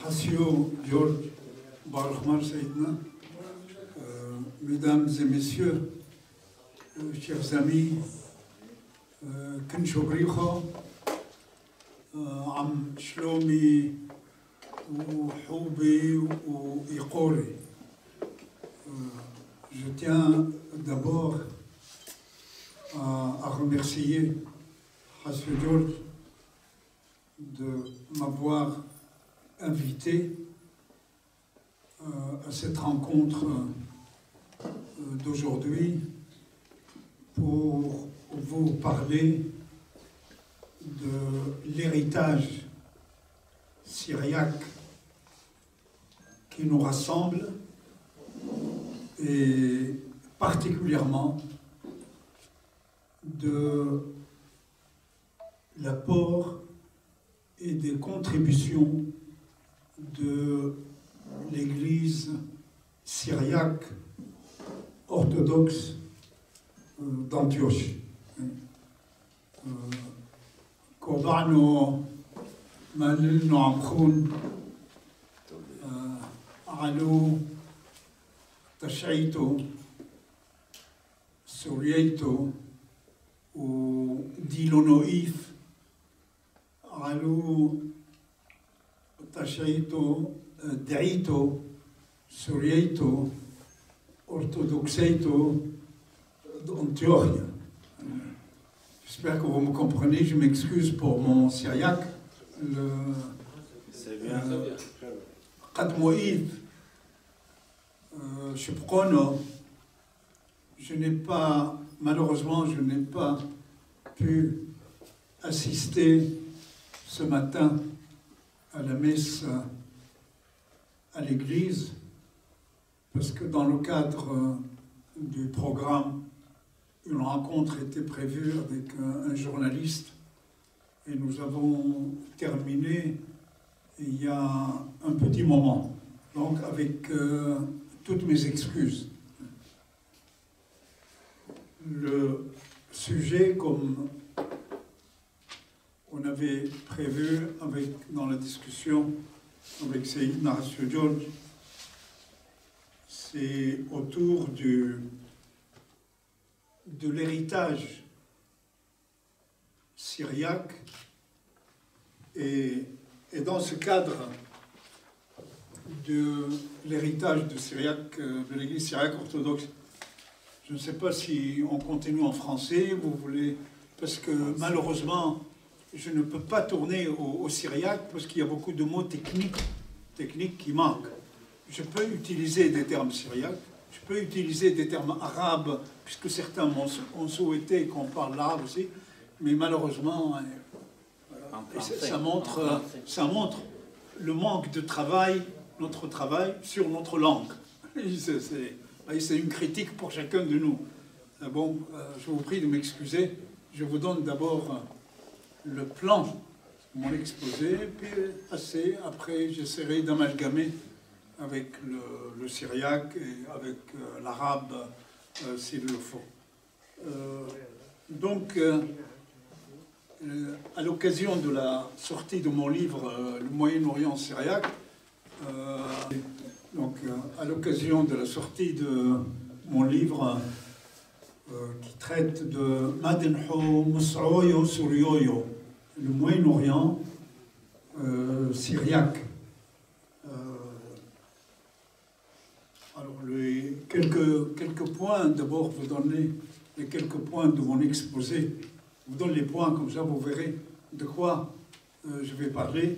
Hassio George Barahmar Saïdna, mesdames et messieurs, chers amis, Kenchobricha, Am Shlomi, ou Houbi, ou Iqori. Je tiens d'abord à remercier Hassio George de m'avoir invité à cette rencontre d'aujourd'hui pour vous parler de l'héritage syriaque qui nous rassemble et particulièrement de l'apport et des contributions de l'Église syriaque orthodoxe d'Antioche. كوضعنا مالنا عمخون علو تشعيتو سوريتو وديلونويف علو تشعيتو دعيتو سوريتو orthodoxeito d'Antioche. J'espère que vous me comprenez, je m'excuse pour mon syriaque. C'est bien. Qad Moïd, je n'ai pas, malheureusement, je n'ai pas pu assister ce matin à la messe à l'église, parce que dans le cadre du programme, une rencontre était prévue avec un journaliste et nous avons terminé il y a un petit moment, donc avec toutes mes excuses. Le sujet, comme on avait prévu dans la discussion avec Saïdna Hassio George, c'est autour de l'héritage syriaque et dans ce cadre de l'héritage de l'Église syriaque orthodoxe. Je ne sais pas si on continue en français, vous voulez, parce que malheureusement, je ne peux pas tourner au syriaque parce qu'il y a beaucoup de mots techniques qui manquent. Je peux utiliser des termes syriaques, je peux utiliser des termes arabes, puisque certains ont souhaité qu'on parle l'arabe aussi, mais malheureusement, ça montre le manque de travail, notre travail sur notre langue. C'est une critique pour chacun de nous. Bon, je vous prie de m'excuser, je vous donne d'abord le plan de mon exposé, puis après j'essaierai d'amalgamer avec le syriaque et avec l'arabe s'il le faut. Donc, à l'occasion de la sortie de mon livre Le Moyen-Orient syriaque, à l'occasion de la sortie de mon livre qui traite de Madenho Mus'oyo Suryoyo, le Moyen-Orient syriaque. Alors, quelques points, d'abord, vous donner les quelques points de mon exposé. Je vous donne les points, comme ça vous verrez de quoi je vais parler.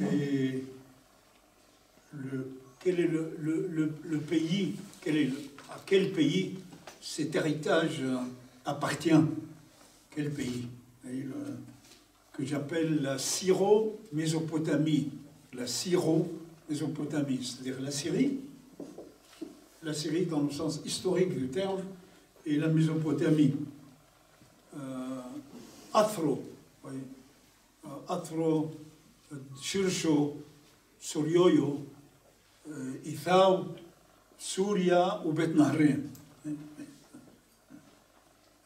Et quel est le pays, à quel pays cet héritage appartient. Quel pays que j'appelle la Syro-Mésopotamie. La Syro-Mésopotamie, c'est-à-dire la Syrie dans le sens historique du terme, et la Mésopotamie. Athro, Shirsho, Suryoyo, Ithaou, Souria ou Bet Nahrin.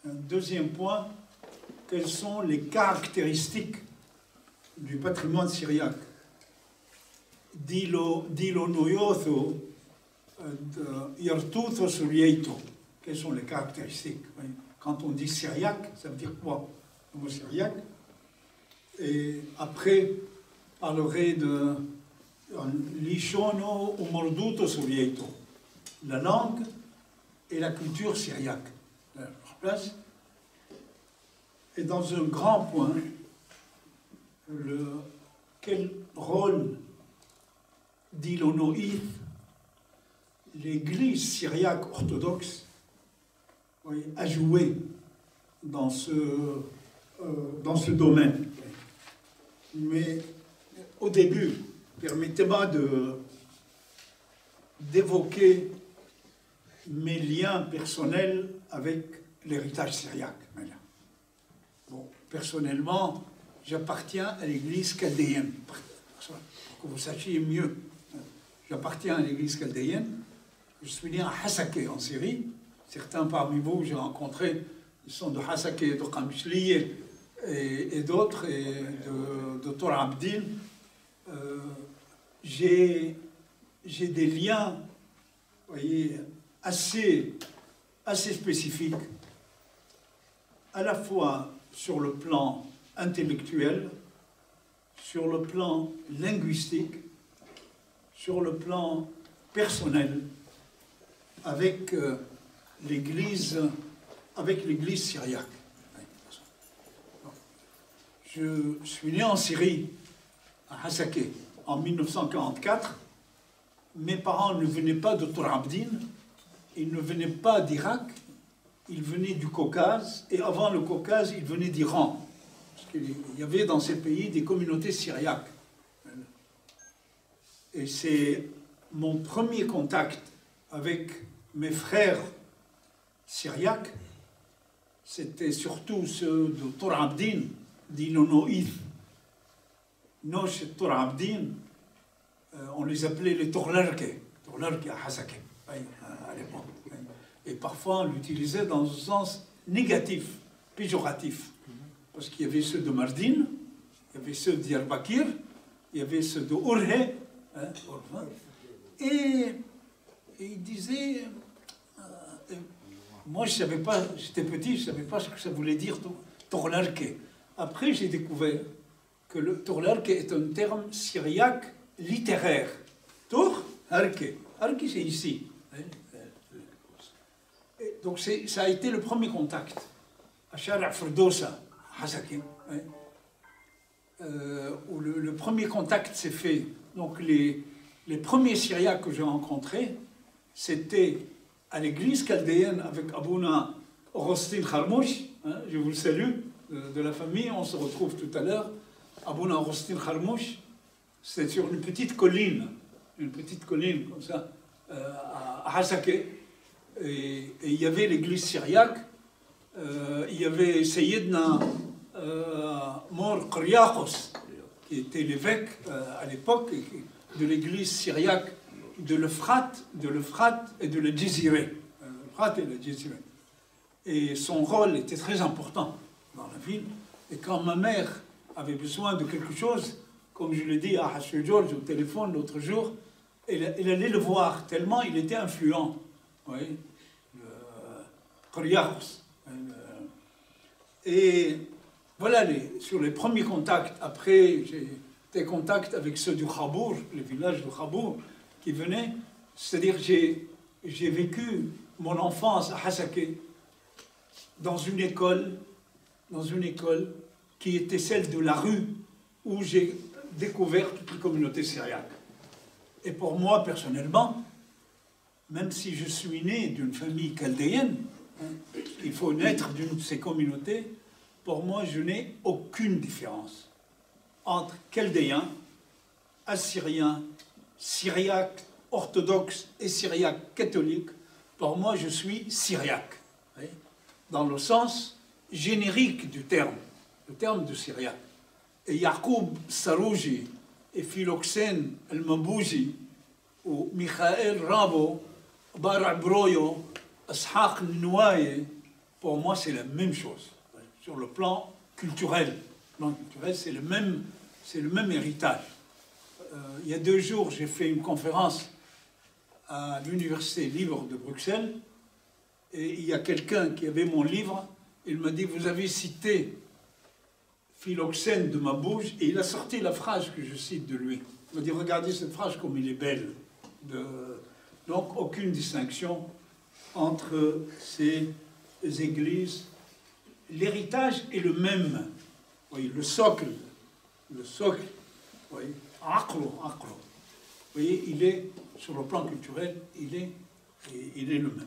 Un deuxième point, quelles sont les caractéristiques du patrimoine syriaque? Dilo Noyotho, Yartutho Surieto. Quelles sont les caractéristiques? Quand on dit syriaque, ça veut dire quoi? Le mot syriaque. Et après, parlerai de Lishono ou Morduto Surieto, la langue et la culture syriaque. Place. Et dans un grand point, quel rôle d'Ilonoï, l'Église syriaque orthodoxe, a joué dans ce domaine. Mais au début, permettez-moi d'évoquer mes liens personnels avec l'héritage syriaque. Bon, personnellement, j'appartiens à l'église chaldéenne, pour que vous sachiez mieux. J'appartiens à l'église chaldéenne. Je suis né à Hasakeh, en Syrie. Certains parmi vous, j'ai rencontré, ils sont de Hasakeh, de Qamishli et d'autres, et de Tor Abdin. J'ai des liens, vous voyez, assez spécifiques, à la fois sur le plan intellectuel, sur le plan linguistique, sur le plan personnel, avec l'Église syriaque. Je suis né en Syrie, à Hasakeh, en 1944. Mes parents ne venaient pas de Tor Abdin, ils ne venaient pas d'Irak, ils venaient du Caucase, et avant le Caucase, ils venaient d'Iran. Parce qu'il y avait dans ces pays des communautés syriaques. Et c'est mon premier contact avec mes frères syriaques, c'était surtout ceux de Tor Abdin, d'Ilonoï. Nous, chez Tor Abdin, on les appelait les Torlarke à Hasakeh, à l'époque. Et parfois, on l'utilisait dans un sens négatif, péjoratif. Parce qu'il y avait ceux de Mardin, il y avait ceux de Diyarbakir, il y avait ceux de Urhe, et il disait, moi je savais pas, j'étais petit, je ne savais pas ce que ça voulait dire Torlarke. Après, j'ai découvert que le Torlarke est un terme syriaque littéraire. Torlarke. Arke, c'est ici. Et donc ça a été le premier contact. À Shara' Firdosa, Hasakeh, où le premier contact s'est fait. Donc les premiers Syriaques que j'ai rencontrés, c'était à l'église chaldéenne avec Abouna Rostin Kharmouch, je vous le salue, de la famille, on se retrouve tout à l'heure. Abouna Rostin Kharmouch, c'est sur une petite colline comme ça, à Hasakeh, et il y avait l'église syriaque, il y avait Sayyidna Mor Koryakos, qui était l'évêque à l'époque de l'église syriaque de l'Euphrate et de la Djizireh. Et son rôle était très important dans la ville. Et quand ma mère avait besoin de quelque chose, comme je l'ai dit à Hassan George au téléphone l'autre jour, elle allait le voir tellement il était influent. Oui, Koryakos. Et voilà, sur les premiers contacts. Après, j'ai des contacts avec ceux du Khabour, le village de Khabour, qui venaient. C'est-à-dire j'ai vécu mon enfance à Hasakeh dans une école qui était celle de la rue où j'ai découvert toute la communauté syriaque. Et pour moi, personnellement, même si je suis né d'une famille chaldéenne, il faut naître d'une de ces communautés, pour moi, je n'ai aucune différence entre chaldéens, assyriens, syriaques orthodoxes et syriaques catholiques. Pour moi, je suis syriaque, dans le sens générique du terme, le terme de syriaque. Et Yacoub Sarouji et Philoxène El-Mabouji ou Michael Rabo, Bar Broyo, Ashaq Nouaye, pour moi, c'est la même chose. Sur le plan culturel, c'est le même héritage. il y a 2 jours, j'ai fait une conférence à l'Université libre de Bruxelles, et il y a quelqu'un qui avait mon livre, il m'a dit, vous avez cité Philoxène de ma bouche, et il a sorti la phrase que je cite de lui. Il m'a dit, regardez cette phrase comme elle est belle. Donc, aucune distinction entre ces églises. L'héritage est le même. Oui, le socle, oui, aqlo. Vous voyez, il est, sur le plan culturel, il est le même.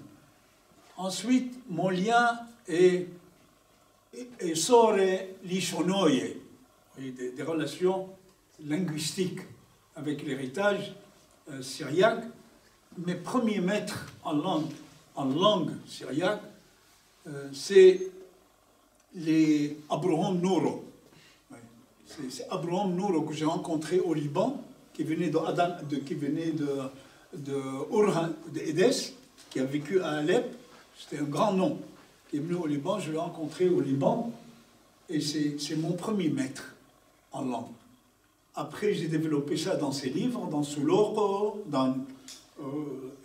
Ensuite, mon lien est sore lishonoye, des relations linguistiques avec l'héritage syriaque. Mes premiers maîtres en langue syriaque, c'est les Abraham Nouro. C'est Abraham Nouro que j'ai rencontré au Liban, qui venait de Urhan, d'Édesse, qui a vécu à Alep. C'était un grand nom. Qui est venu au Liban, je l'ai rencontré au Liban, et c'est mon premier maître en langue. Après, j'ai développé ça dans ses livres, dans Suloko,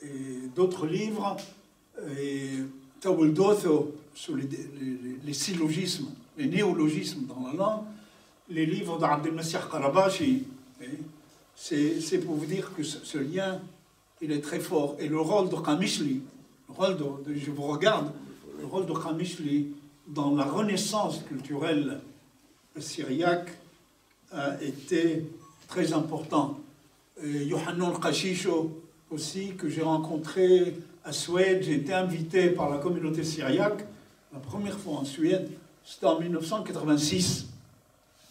et d'autres livres, et Tawuldotho, sur les syllogismes, les néologismes dans la langue, les livres d'Abdelmessih Karabachi. C'est pour vous dire que ce lien, il est très fort. Et le rôle de Qamishli, je vous regarde, le rôle de Qamishli dans la renaissance culturelle syriaque a été très important. Yohannon Kashisho aussi, que j'ai rencontré à Suède, j'ai été invité par la communauté syriaque, la première fois en Suède, c'était en 1986,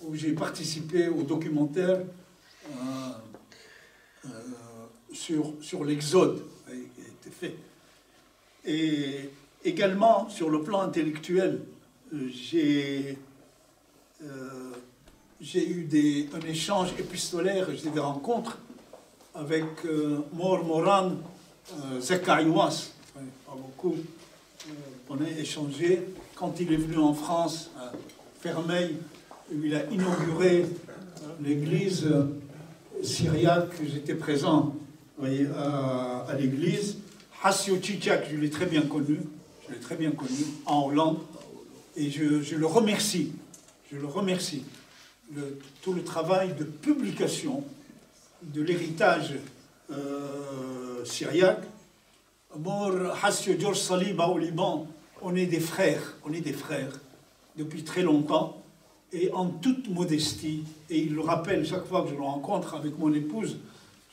où j'ai participé au documentaire sur l'Exode qui a été fait. Et également, sur le plan intellectuel, j'ai eu un échange épistolaire, j'ai des rencontres avec Mor Moran Zakariouas. Beaucoup, on a échangé quand il est venu en France, à Fermeil, où il a inauguré l'église syriaque. J'étais présent, vous voyez, à l'église. Hassio Tchichak, je l'ai très bien connu, en Hollande, et je le remercie, tout le travail de publication de l'héritage syriaque. Mor Hassio George Saliba au Liban, on est des frères depuis très longtemps, et en toute modestie, et il le rappelle chaque fois que je le rencontre avec mon épouse,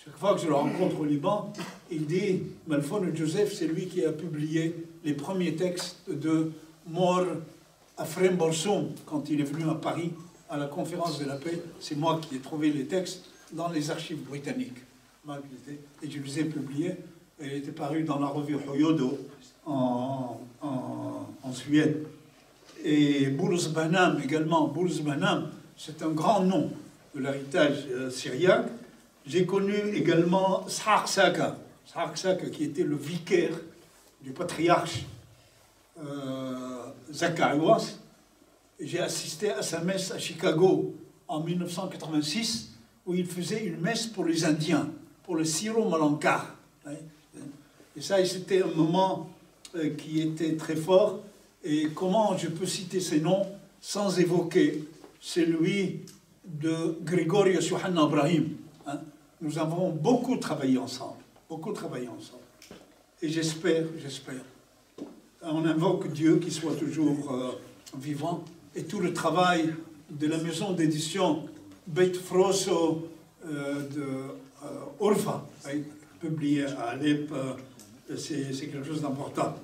chaque fois que je le rencontre au Liban, il dit, Malfon Joseph, c'est lui qui a publié les premiers textes de Mor Afrem Borsoum, quand il est venu à Paris, à la conférence de la paix. C'est moi qui ai trouvé les textes dans les archives britanniques. Et je les ai publiés, et il était paru dans la revue Hoyodo en Suède. Et Boulous Banam également. Boulous Banam, c'est un grand nom de l'héritage syriaque. J'ai connu également Shaq Saka, qui était le vicaire du patriarche Zakariouas. J'ai assisté à sa messe à Chicago en 1986, où il faisait une messe pour les Indiens, pour le Syro-Malankar. Et ça, c'était un moment qui était très fort. Et comment je peux citer ces noms sans évoquer celui de Grigorios Yohanna Ibrahim. Nous avons beaucoup travaillé ensemble. Et j'espère, on invoque Dieu qui soit toujours vivant. Et tout le travail de la maison d'édition Beit Froso de Urfa, publié à Alep, c'est quelque chose d'important.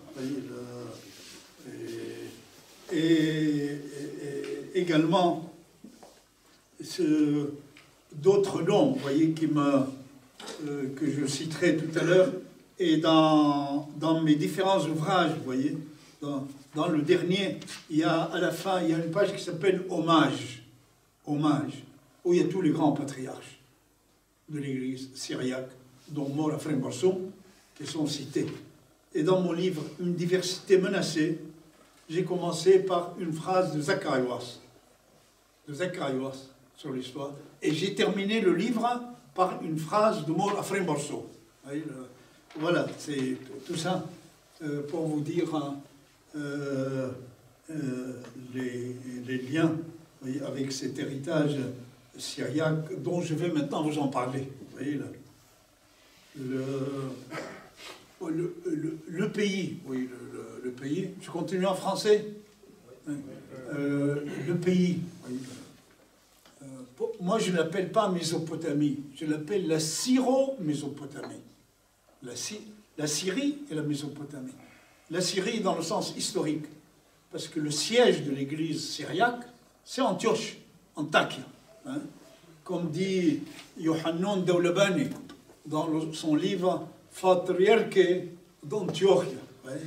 Et également d'autres noms, vous voyez, que je citerai tout à l'heure, et dans mes différents ouvrages, vous voyez, dans le dernier, à la fin, il y a une page qui s'appelle Hommage, où il y a tous les grands patriarches de l'église syriaque, dont Mor Afrem Borsoum, qui sont cités. Et dans mon livre Une diversité menacée, j'ai commencé par une phrase de Zakariouas sur l'histoire. Et j'ai terminé le livre par une phrase de Mor Afrin Borso. Voilà, c'est tout ça pour vous dire les liens avec cet héritage syriaque dont je vais maintenant vous en parler. Vous voyez, le pays, oui, le pays, je continue en français. Le pays, oui. Moi je ne l'appelle pas Mésopotamie, je l'appelle la Syro-Mésopotamie. La Syrie et la Mésopotamie. La Syrie dans le sens historique, parce que le siège de l'église syriaque, c'est Antioche, Antakya. Hein. Comme dit Yohannan Daoulabani dans son livre Patriarche d'Antiochia. Ouais.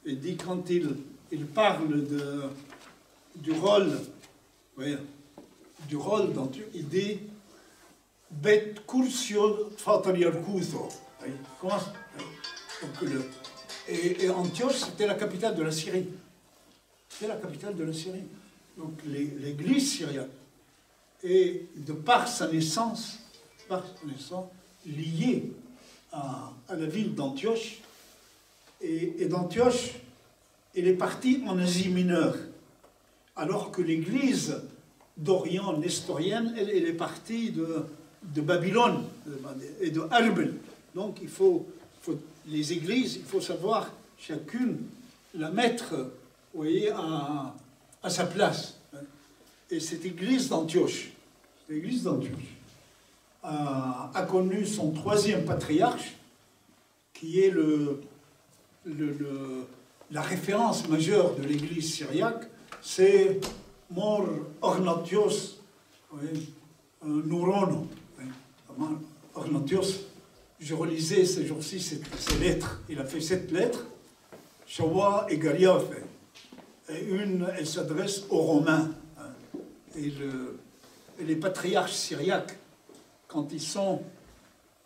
Il dit quand il parle du rôle, ouais, d'Antioche, il dit Bet Cursio Patriarchuso. Comment ça? Donc, et Antioche, c'était la capitale de la Syrie. C'était la capitale de la Syrie. Donc l'église syriaque est, de par sa naissance liée à la ville d'Antioche. Et d'Antioche, elle est partie en Asie mineure. Alors que l'église d'Orient nestorienne, elle est partie de Babylone et de Arbel. Donc les églises, il faut savoir chacune la mettre, vous voyez, à sa place. Et cette église d'Antioche, a connu son troisième patriarche, qui est la référence majeure de l'église syriaque, c'est Mor Ornatios Nourono. Ornatios, je relisais ces jours-ci ces lettres. Il a fait 7 lettres, Shawa et Galiaf. Et une, elle s'adresse aux Romains. Et les patriarches syriaques, quand ils sont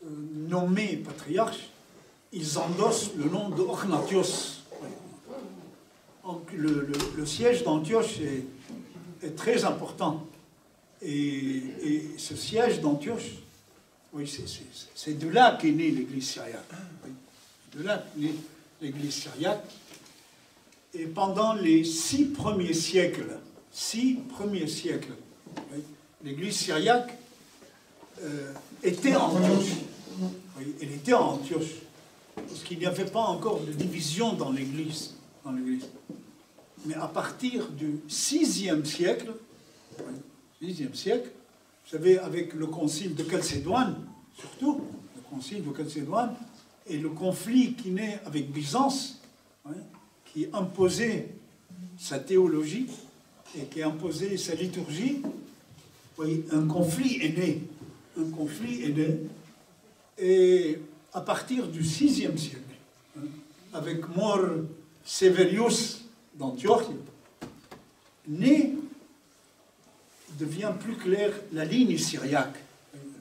nommés patriarches, ils endossent le nom de Ornatios. Donc le siège d'Antioche est très important. Et ce siège d'Antioche, oui, c'est de là qu'est née l'église syriaque. Oui, de là qu'est née l'église syriaque. Et pendant les 6 premiers siècles, oui, l'église syriaque était en Antioche. Oui, elle était en Antioche. Parce qu'il n'y avait pas encore de division dans l'église. Mais à partir du 6e siècle, vous savez, avec le concile de Chalcédoine, surtout, le concile de Chalcédoine, et le conflit qui naît avec Byzance, hein, qui imposait sa théologie et qui imposait sa liturgie, oui, un conflit est né. Et à partir du 6e siècle, hein, avec Mor Severius d'Antioche, devient plus clair la ligne syriaque.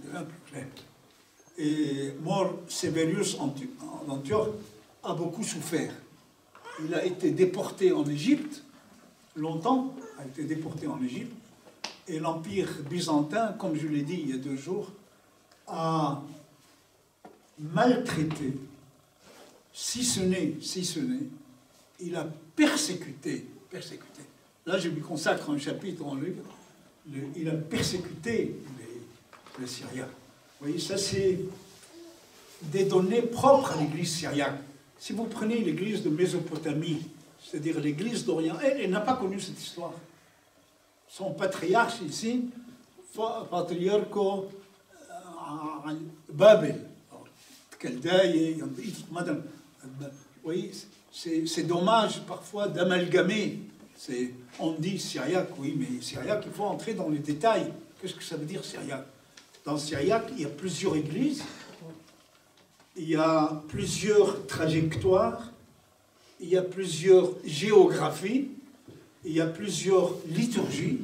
Devient plus clair. Et Mor Severius d'Antioche a beaucoup souffert. Il a été déporté en Égypte, longtemps, et l'Empire byzantin, comme je l'ai dit il y a 2 jours, a maltraité, si ce n'est, il a persécuté. Là, je lui consacre un chapitre en livre. Il a persécuté les Syriens. Vous voyez, ça c'est des données propres à l'église syriaque. Si vous prenez l'église de Mésopotamie, c'est-à-dire l'église d'Orient, elle n'a pas connu cette histoire. Son patriarche ici, patriarco Babel, madame. Vous voyez, c'est dommage parfois d'amalgamer. On dit syriaque, oui, mais syriaque, il faut entrer dans les détails. Qu'est-ce que ça veut dire syriaque? Dans syriaque, il y a plusieurs églises, il y a plusieurs trajectoires, il y a plusieurs géographies, il y a plusieurs liturgies,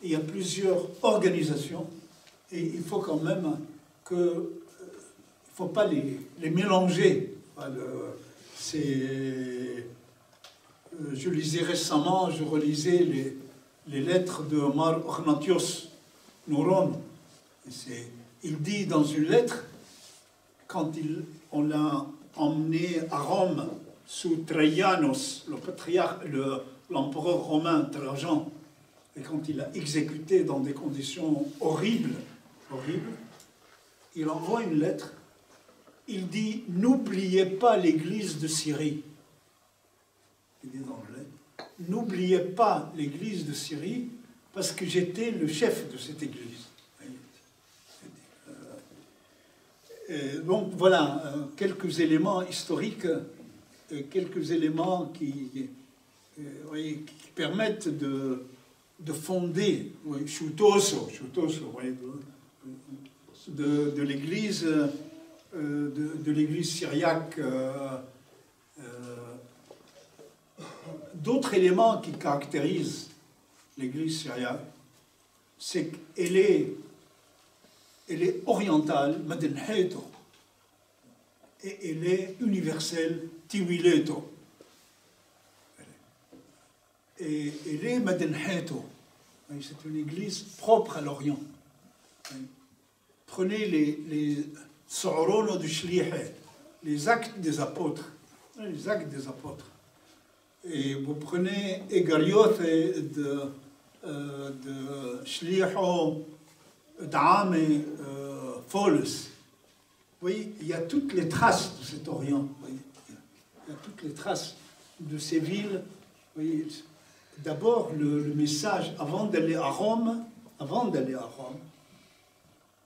il y a plusieurs organisations, et il faut quand même que... il ne faut pas les mélanger. Je lisais récemment, je relisais les lettres de Omar Ornatios Nouron. il dit dans une lettre, quand on l'a emmené à Rome sous Trajanos, le patriarche, l'empereur romain Trajan, et quand il l'a exécuté dans des conditions horribles, il envoie une lettre. Il dit « N'oubliez pas l'église de Syrie ». Il dit dans le lettre « N'oubliez pas l'église de Syrie parce que j'étais le chef de cette église ». Donc voilà, quelques éléments historiques, quelques éléments qui permettent de fonder Chutoso, de l'église syriaque. D'autres éléments qui caractérisent l'église syriaque, c'est qu'elle est orientale, Madenheto, et elle est universelle, Tiwileto. Et elle est Madenheto. C'est une église propre à l'Orient. Prenez les So'orono du Shlihe, les actes des apôtres. Les actes des apôtres. Et vous prenez Egarioth de Shliho, d'Am et Foles. Vous voyez, il y a toutes les traces de cet Orient. Il y a toutes les traces de ces villes. D'abord, le message, avant d'aller à Rome,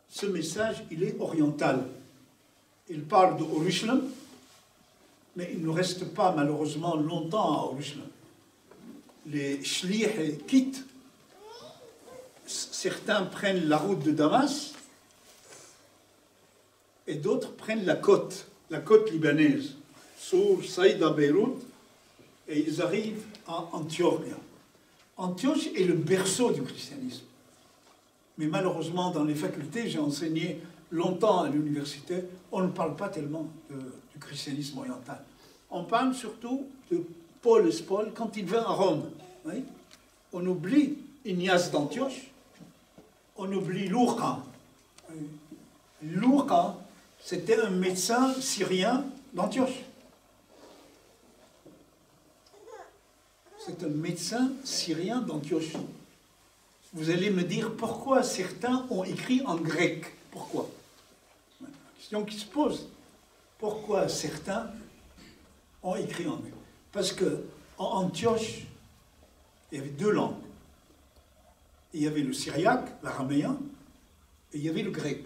ce message, il est oriental. Il parle de Urushalem, mais il ne reste pas malheureusement longtemps à Urushalem. Les Shlihe quittent. Certains prennent la route de Damas et d'autres prennent la côte libanaise, Sour, Saïda, Beyrouth, et ils arrivent à Antioche. Antioche est le berceau du christianisme. Mais malheureusement, dans les facultés, j'ai enseigné longtemps à l'université, on ne parle pas tellement du christianisme oriental. On parle surtout de Paul quand il vient à Rome. Oui? On oublie Ignace d'Antioche, on oublie Lourqa. Lourqa, c'était un médecin syrien d'Antioche. C'est un médecin syrien d'Antioche. Vous allez me dire pourquoi certains ont écrit en grec. Pourquoi? La question qui se pose. Pourquoi certains ont écrit en grec? Parce qu'en Antioche, il y avait deux langues. Il y avait le syriaque, l'araméen, et il y avait le grec.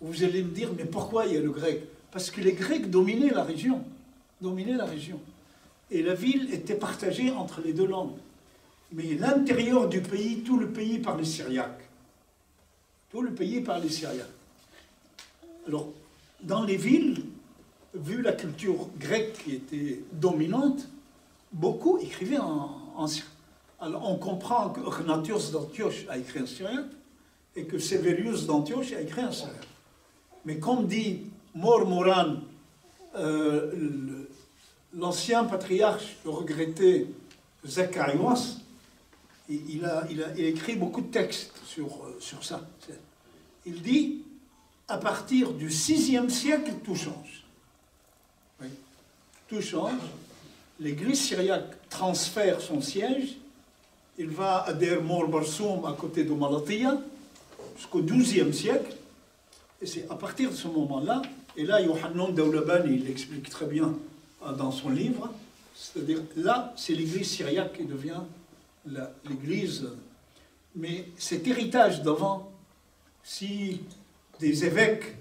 Vous allez me dire, mais pourquoi il y a le grec? Parce que les Grecs dominaient la région. Et la ville était partagée entre les deux langues. Mais l'intérieur du pays, tout le pays parlait syriaque. Alors, dans les villes, vu la culture grecque qui était dominante, beaucoup écrivaient en syriaque. Alors, on comprend que Ignatios d'Antioche a écrit en syriaque et que Severius d'Antioche a écrit en syriaque. Mais comme dit Mormoran, l'ancien patriarche, le regretté Zacharias, il a écrit beaucoup de textes sur ça. Il dit, à partir du VIe siècle, tout change. Oui. Tout change. L'église syriaque transfère son siège. Il va à Der Mor Barsoum, à côté de Malatya, jusqu'au XIIe siècle. Et c'est à partir de ce moment-là, et là, Yohannan Daoulabani, il l'explique très bien dans son livre, c'est-à-dire là, c'est l'église syriaque qui devient l'église. Mais cet héritage d'avant, si des évêques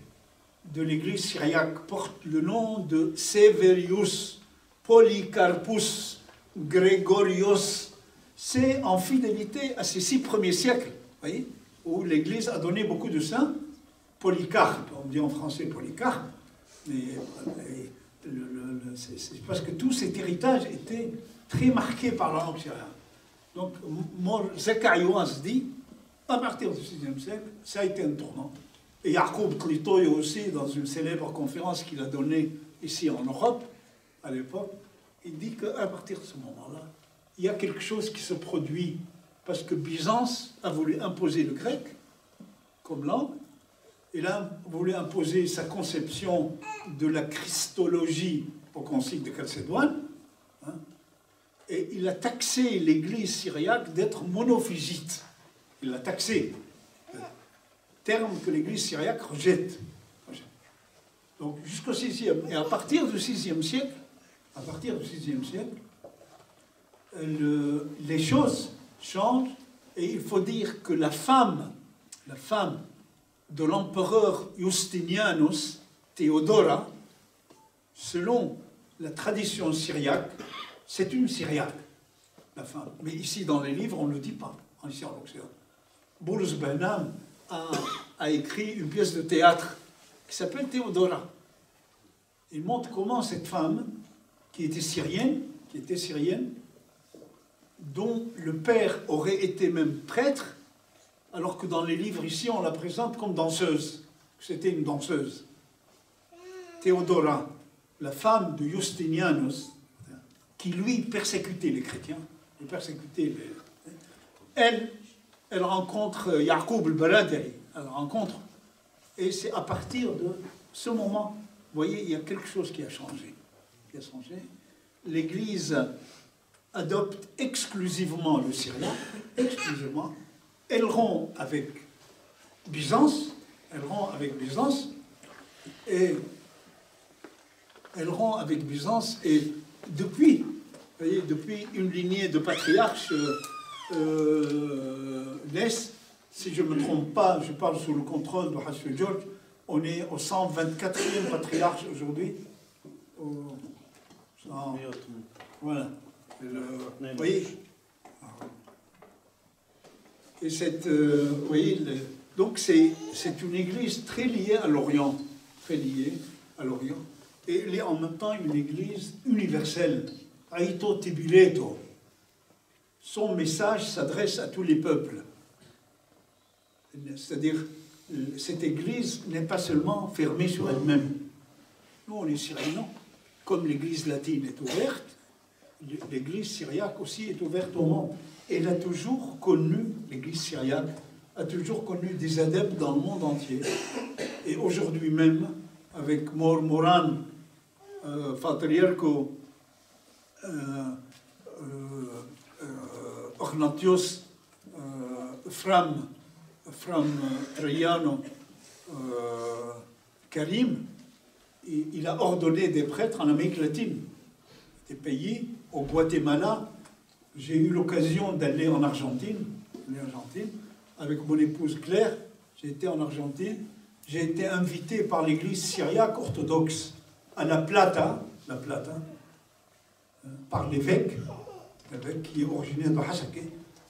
de l'église syriaque portent le nom de Severius, Polycarpus, Grégorios, c'est en fidélité à ces 6 premiers siècles, voyez, où l'église a donné beaucoup de saints. Polycarpe, on dit en français Polycarpe, mais c'est parce que tout cet héritage était très marqué par la langue syrienne. Donc, Zacharias dit, à partir du VIe siècle, ça a été un tournant. Et Yacoub Klitoy aussi, dans une célèbre conférence qu'il a donnée ici en Europe, à l'époque, il dit qu'à partir de ce moment-là, il y a quelque chose qui se produit, parce que Byzance a voulu imposer le grec comme langue, Il a voulu imposer sa conception de la christologie au concile de Chalcédoine, hein, et il a taxé l'Église syriaque d'être monophysite. Il l'a taxé, terme que l'Église syriaque rejette. Donc jusqu'au VIe, et à partir du VIe siècle, les choses changent, et il faut dire que la femme de l'empereur Justinianus, Théodora, selon la tradition syriaque, c'est une syriaque, la femme. Mais ici, dans les livres, on ne le dit pas, ici en Occident. Boulous Benham a écrit une pièce de théâtre qui s'appelle Théodora. Il montre comment cette femme, qui était syrienne, dont le père aurait été même prêtre, alors que dans les livres ici, on la présente comme danseuse. C'était une danseuse. Théodora, la femme de Justinianus, qui lui persécutait les chrétiens, elle rencontre Yacoub el-Baradei, et c'est à partir de ce moment, vous voyez, il y a quelque chose qui a changé. L'Église adopte exclusivement le syrien, elle rompt avec Byzance, et depuis, vous voyez, depuis une lignée de patriarches naissent, si je ne me trompe pas, je parle sous le contrôle de Hassan George, on est au 124e patriarche aujourd'hui. Voilà. Vous voyez, et vous voyez, donc c'est une église très liée à l'Orient, et elle est en même temps une église universelle. Aito Tibileto. Son message s'adresse à tous les peuples. C'est-à-dire, cette église n'est pas seulement fermée sur elle-même. Nous, on est syriens, comme l'église latine est ouverte, l'église syriaque aussi est ouverte au monde. Elle a toujours connu, l'église syriaque, a toujours connu des adeptes dans le monde entier. Et aujourd'hui même, avec Moran, Patriarco, Ignatius, Fram Traiano, Karim, il a ordonné des prêtres en Amérique latine, des pays. Au Guatemala, j'ai eu l'occasion d'aller en Argentine, avec mon épouse Claire. J'ai été en Argentine, j'ai été invité par l'église syriaque orthodoxe à La Plata, par l'évêque qui est originaire de Hasake.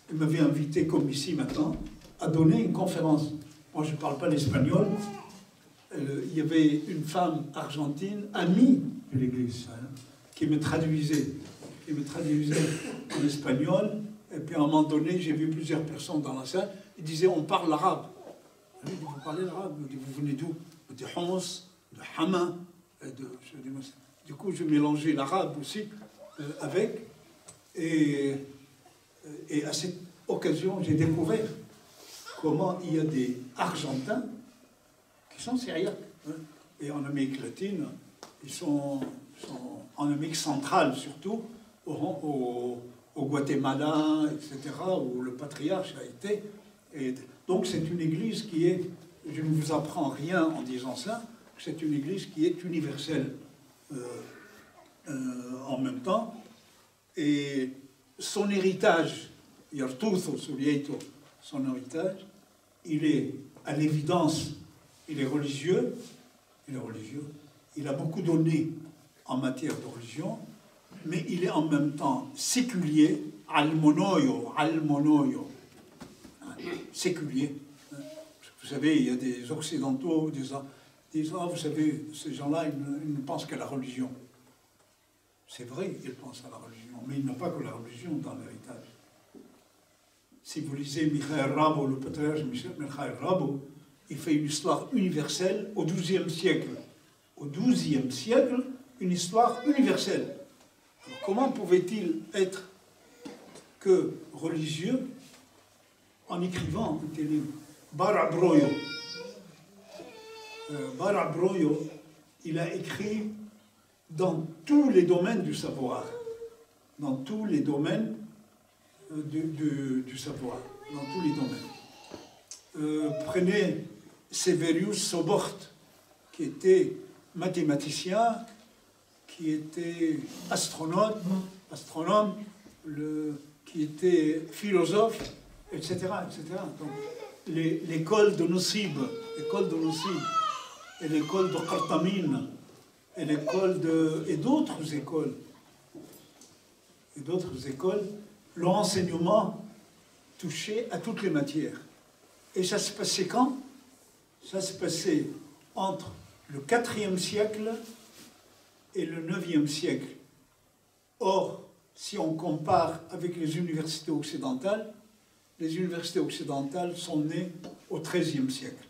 Il m'avait invité, comme ici maintenant, à donner une conférence. Moi, je ne parle pas l'espagnol. Il y avait une femme argentine, amie de l'église, qui me traduisait en espagnol. Et puis à un moment donné, j'ai vu plusieurs personnes dans la salle. Ils disaient, on parle l'arabe. Je dis, vous parlez l'arabe? Je dis, vous venez d'où? De Homs, de Hama. Du coup, je mélangeais l'arabe aussi avec. Et à cette occasion, j'ai découvert comment il y a des Argentins qui sont syriaques. Et en Amérique latine, ils sont en Amérique centrale surtout, au Guatemala, etc., où le patriarche a été. Et donc c'est une église qui est, je ne vous apprends rien en disant ça, c'est une église qui est universelle en même temps. Et son héritage, son héritage, il est à l'évidence, il est religieux, il a beaucoup donné en matière de religion, mais il est en même temps séculier, almonoio, séculier. Vous savez, il y a des occidentaux disant, vous savez, ces gens-là, ils ne pensent qu'à la religion. C'est vrai, ils pensent à la religion, mais ils n'ont pas que la religion dans l'héritage. Si vous lisez Michael Rabo, le patriarche Michael Rabo, il fait une histoire universelle au XIIe siècle. Au XIIe siècle, une histoire universelle. Alors, comment pouvait-il être que religieux en écrivant un livre? Barabroyo. Bara Broyo, il a écrit dans tous les domaines du savoir, dans tous les domaines du savoir, dans tous les domaines. Prenez Severius Sobort, qui était mathématicien, qui était astronome, qui était philosophe, etc. etc. Donc, l'école de Nosib, et l'école de Qartamine, et d'autres écoles, l'enseignement touchait à toutes les matières. Et ça se passait quand? Ça se passait entre le IVe siècle et le IXe siècle. Or, si on compare avec les universités occidentales sont nées au XIIIe siècle.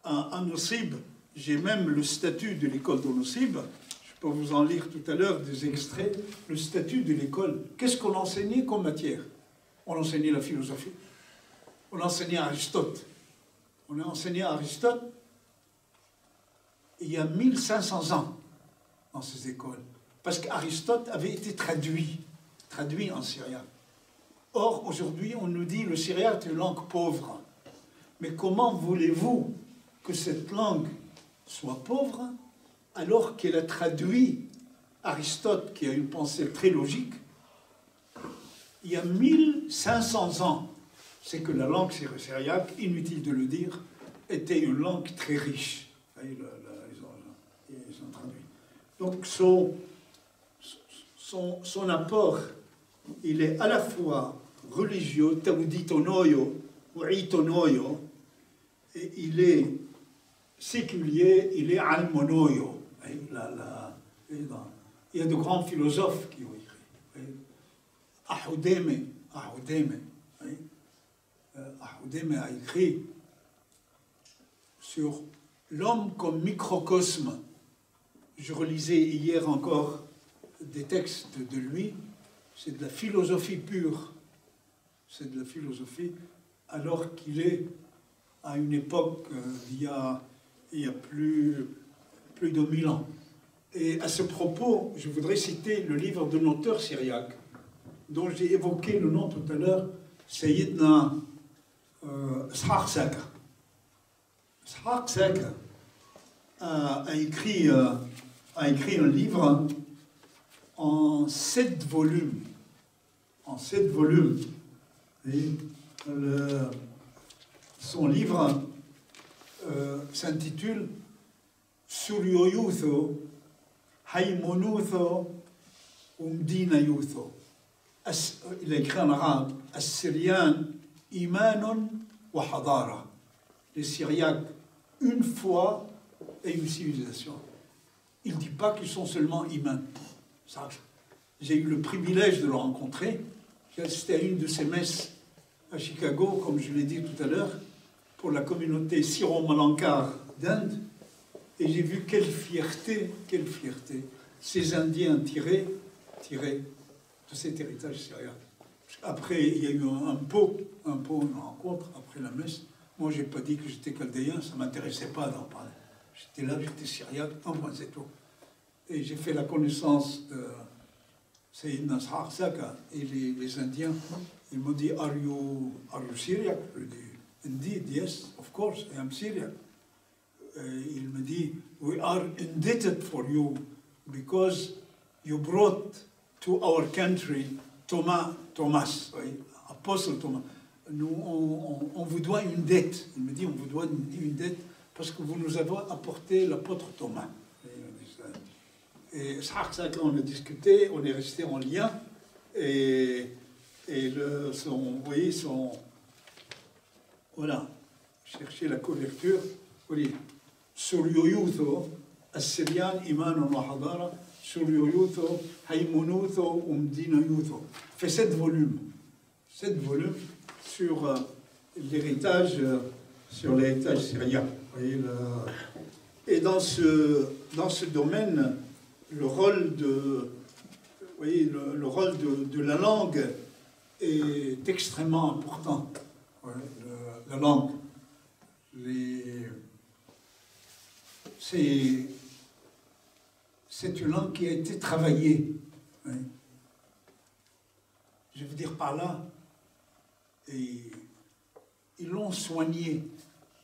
À Nosib, j'ai même le statut de l'école de Nosib. Je peux vous en lire tout à l'heure des extraits. Le statut de l'école. Qu'est-ce qu'on enseignait comme matière? On enseignait la philosophie. On enseignait Aristote. On a enseigné Aristote il y a 1500 ans dans ces écoles. Parce qu'Aristote avait été traduit en syriaque. Or, aujourd'hui, on nous dit que le syriaque est une langue pauvre. Mais comment voulez-vous que cette langue soit pauvre alors qu'elle a traduit Aristote, qui a une pensée très logique, il y a 1500 ans? C'est que la langue syriaque, inutile de le dire, était une langue très riche. Ils ont traduit. Donc son apport, il est à la fois religieux, taouditonoyo, ou itonoyo, et il est séculier, il est almonoyo. Il y a de grands philosophes qui ont écrit. Ahoudeme a écrit sur l'homme comme microcosme. Je relisais hier encore des textes de lui. C'est de la philosophie pure. C'est de la philosophie, alors qu'il est à une époque il y a plus de 1000 ans. Et à ce propos, je voudrais citer le livre d'un auteur syriaque, dont j'ai évoqué le nom tout à l'heure, Sayyidna Ishaq Zaka. Ishaq Zaka a écrit un livre en 7 volumes. Et son livre s'intitule Suryoyutho, Haymonutho, Umdina Yutho. Il a écrit en arabe As-Syrian, Imanon wa Hadara. Les Syriaques, une foi et une civilisation. Il ne dit pas qu'ils sont seulement imans. J'ai eu le privilège de le rencontrer. J'ai assisté à une de ses messes à Chicago, comme je l'ai dit tout à l'heure, pour la communauté syro-malankare d'Inde. Et j'ai vu quelle fierté, ces Indiens tirés de cet héritage syrien. Après, il y a eu une rencontre après la messe. Moi, je n'ai pas dit que j'étais chaldéen, ça ne m'intéressait pas d'en parler. J'étais là, j'étais syriaque, c'est tout. Et j'ai fait la connaissance de Sayyidna Ishaq Zaka et les Indiens. Ils m'ont dit, Are you Syriac? Je dis, Indeed, yes, of course, I am Syriac. Il me dit, We are indebted for you because you brought to our country Thomas, Apostle Thomas. Nous, on vous doit une dette. Il me dit, on vous doit une dette parce que vous nous avez apporté l'apôtre Thomas. Et Ishaq Zaka, on a discuté, on est resté en lien. Voilà, cherchez la couverture. Oui. Suryoyutho, As-Syrian, Imanon wa Hadara, Suryoyutho, Haymonutho, Umdina Yutho. Fait 7 volumes. 7 volumes sur l'héritage syrien. Et dans ce domaine, le rôle de la langue est extrêmement important. La langue. c'est une langue qui a été travaillée. Oui. Je veux dire par là, et ils l'ont soignée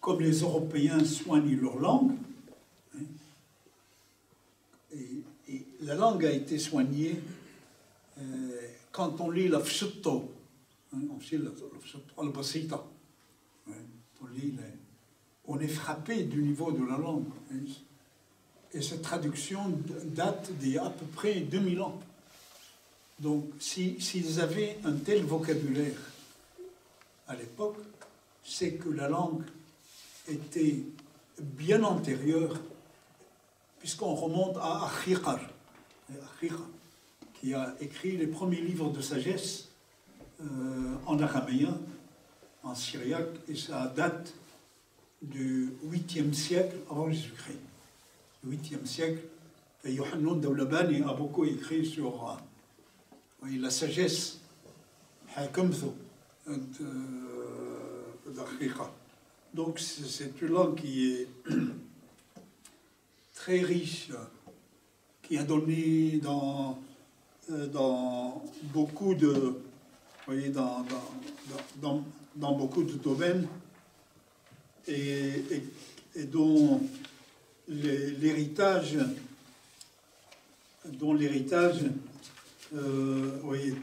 comme les Européens soignent leur langue. Hein. Et la langue a été soignée quand on lit la Fshutto, al-Basita. On est frappé du niveau de la langue. Et cette traduction date d'il y a à peu près 2000 ans. Donc, s'ils avaient un tel vocabulaire à l'époque, c'est que la langue était bien antérieure, puisqu'on remonte à Achiqar, qui a écrit les premiers livres de sagesse en araméen, en syriaque, et ça date du 8e siècle avant Jésus-Christ. Le 8e siècle, et Yohannan Dawlabani a beaucoup écrit sur la sagesse, donc c'est une langue qui est très riche, qui a donné dans beaucoup de, dans beaucoup de domaines, et dont l'héritage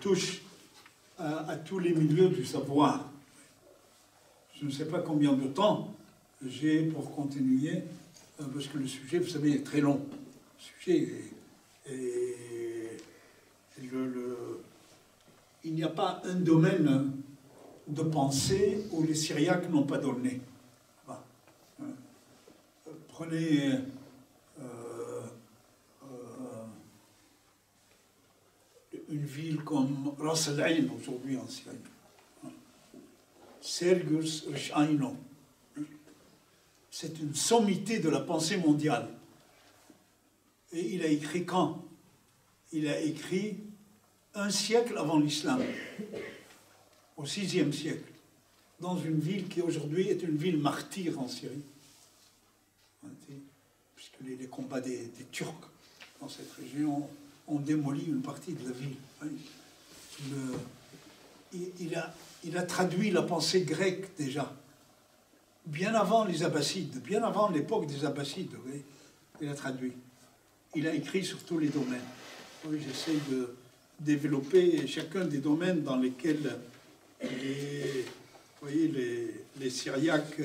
touche à tous les milieux du savoir. Je ne sais pas combien de temps j'ai pour continuer, parce que le sujet, vous savez, est très long. Le sujet il n'y a pas un domaine de pensée où les Syriaques n'ont pas donné. Voilà. Prenez une ville comme Ras Al-Ain aujourd'hui en Syrie. Sergius Rishaino. C'est une sommité de la pensée mondiale. Et il a écrit quand? Il a écrit un siècle avant l'islam, au 6e siècle, dans une ville qui aujourd'hui est une ville martyre en Syrie. Puisque les combats des Turcs dans cette région ont démoli une partie de la ville. Il a traduit la pensée grecque déjà, bien avant les Abbassides, bien avant l'époque des Abbassides. Oui, il a traduit. Il a écrit sur tous les domaines. Oui, j'essaie de développer chacun des domaines dans lesquels les Syriaques,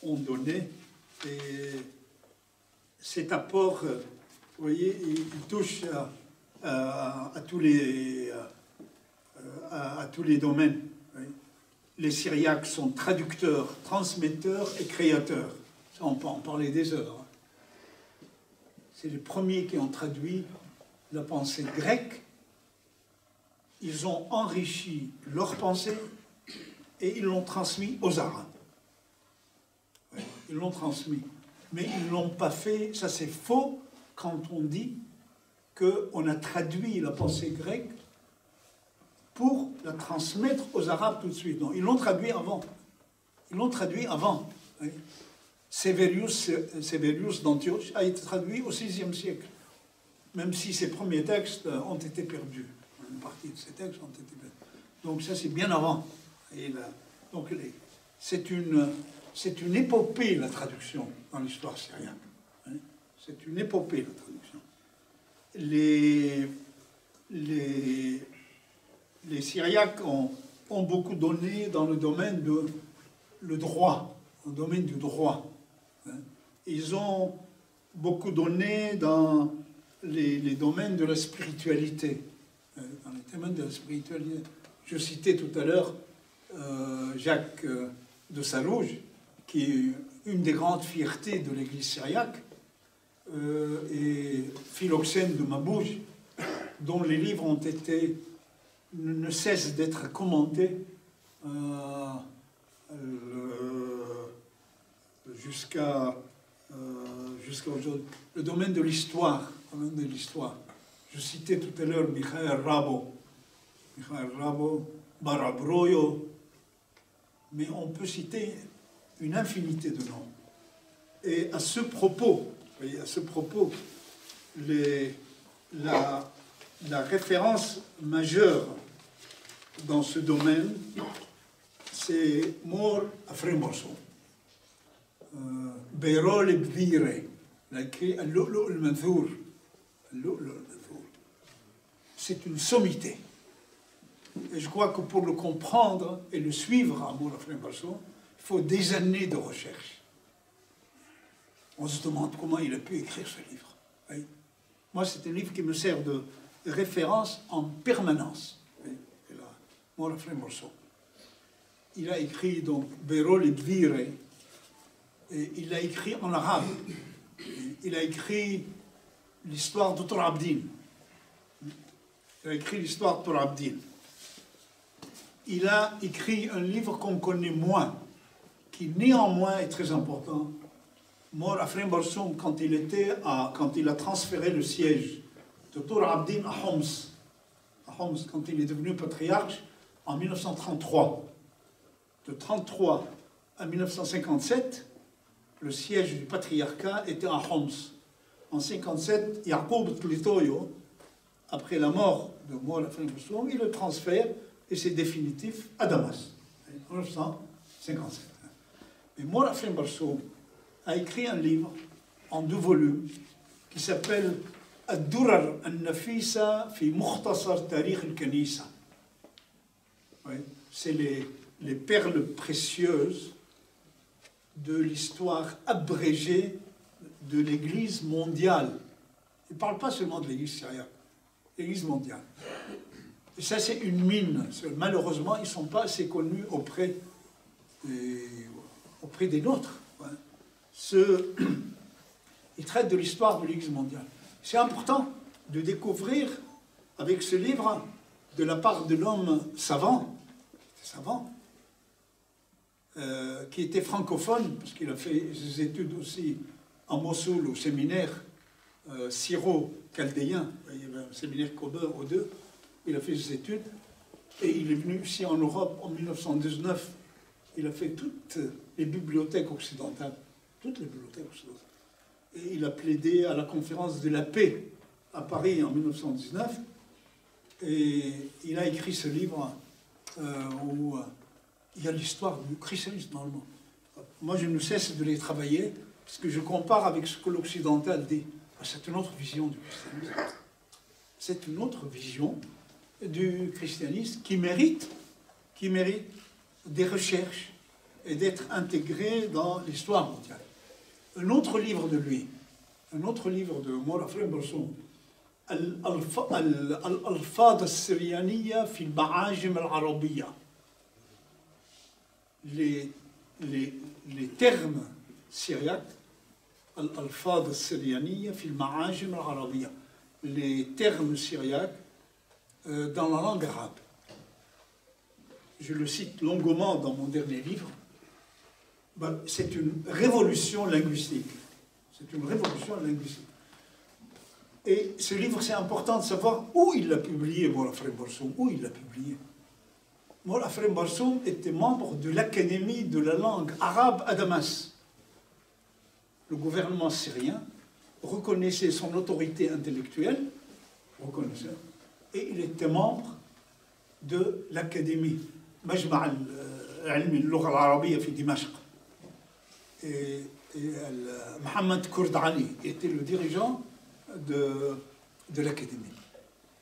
ont donné. Et cet apport, vous voyez, il touche à tous les domaines. Oui. Les Syriaques sont traducteurs, transmetteurs et créateurs. Ça, on peut en parler des heures. C'est les premiers qui ont traduit la pensée grecque. Ils ont enrichi leur pensée et ils l'ont transmis aux Arabes. Oui, ils l'ont transmis. Mais ils ne l'ont pas fait, ça c'est faux, quand on dit qu'on a traduit la pensée grecque pour la transmettre aux Arabes tout de suite. Non, ils l'ont traduit avant. Ils l'ont traduit avant. Oui. Severius d'Antioche a été traduit au 6e siècle, même si ses premiers textes ont été perdus. Une partie de ces textes ont été perdus. Donc ça, c'est bien avant. Donc c'est une épopée, la traduction, dans l'histoire syrienne. C'est une épopée, la traduction. Les Syriaques ont beaucoup donné dans le domaine le droit, dans le domaine du droit. Ils ont beaucoup donné dans les domaines de la spiritualité. Dans les domaines de la spiritualité. Je citais tout à l'heure Jacques de Sarouge, qui est une des grandes fiertés de l'Église syriaque, et Philoxène de Mabouj, dont les livres ne cessent d'être commentés jusqu'à aujourd'hui. Le domaine de l'histoire. Je citais tout à l'heure Mikhail Rabo, Barabroyo, mais on peut citer une infinité de noms. Et à ce propos, vous voyez, à ce propos, la référence majeure dans ce domaine, c'est Mor Afrim Borso. Beyrol Bvire, il a écrit Al-Lu'lu' al-Manthur. C'est une sommité. Et je crois que pour le comprendre et le suivre à Mor Afrim Borso, il faut des années de recherche. On se demande comment il a pu écrire ce livre. Oui. Moi, c'est un livre qui me sert de référence en permanence. Oui. Mor Afrim Borso. Il a écrit donc Beyrol et Bvire, et il a écrit en arabe. Il a écrit l'histoire de Tur Abdin. Il a écrit l'histoire de Tur Abdin. Il a écrit un livre qu'on connaît moins, qui néanmoins est très important. Mor Afrim Borso, quand il a transféré le siège de Tur Abdin à Homs, quand il est devenu patriarche en 1933. De 1933 à 1957, le siège du patriarcat était à Homs. En 1957, Yacoub Tlitoyo, après la mort de Mor Afrim Borso, il le transfère et c'est définitif à Damas, en 1957. Mais Mor Afrim Borso a écrit un livre en 2 volumes qui s'appelle Ad-Durar al-Nafisa fi Mukhtasar Tarikh al-Kanisa. C'est les perles précieuses de l'histoire abrégée de l'Église mondiale. Il ne parle pas seulement de l'Église syriaque, l'Église mondiale. Et ça, c'est une mine. Malheureusement, ils ne sont pas assez connus auprès des nôtres. Il traite de l'histoire de l'Église mondiale. C'est important de découvrir avec ce livre, de la part de l'homme savant, qui était francophone, parce qu'il a fait ses études aussi en Mossoul, au séminaire syro-chaldéen. Il y avait un séminaire commun aux deux. Il a fait ses études et il est venu ici en Europe en 1919. Il a fait toutes les bibliothèques occidentales. Toutes les bibliothèques occidentales. Et il a plaidé à la conférence de la paix à Paris en 1919. Et il a écrit ce livre où il y a l'histoire du christianisme dans le monde. Moi, je ne cesse de les travailler parce que je compare avec ce que l'occidental dit. C'est une autre vision du christianisme. C'est une autre vision du christianisme qui mérite des recherches et d'être intégré dans l'histoire mondiale. Un autre livre de lui, un autre livre de Mor Afrim Borso, Al-Alfad al-Syrianiya fi al-Ma'ajim al-Arabiya. Les termes syriaques, Al-Alfad al-Syrianiya fi al-Ma'ajim al-Arabiya. Les termes syriaques dans la langue arabe. Je le cite longuement dans mon dernier livre. C'est une révolution linguistique. C'est une révolution linguistique. Et ce livre, c'est important de savoir où il l'a publié, Mor Afrim Borso, où il l'a publié. Mor Afrim Borso était membre de l'Académie de la langue arabe à Damas. Le gouvernement syrien reconnaissait son autorité intellectuelle, et il était membre de l'Académie Majma' al-Ilm al-Lugha al-Arabiyya fi Dimashq. Et Mohamed Kurd Ali était le dirigeant de l'Académie.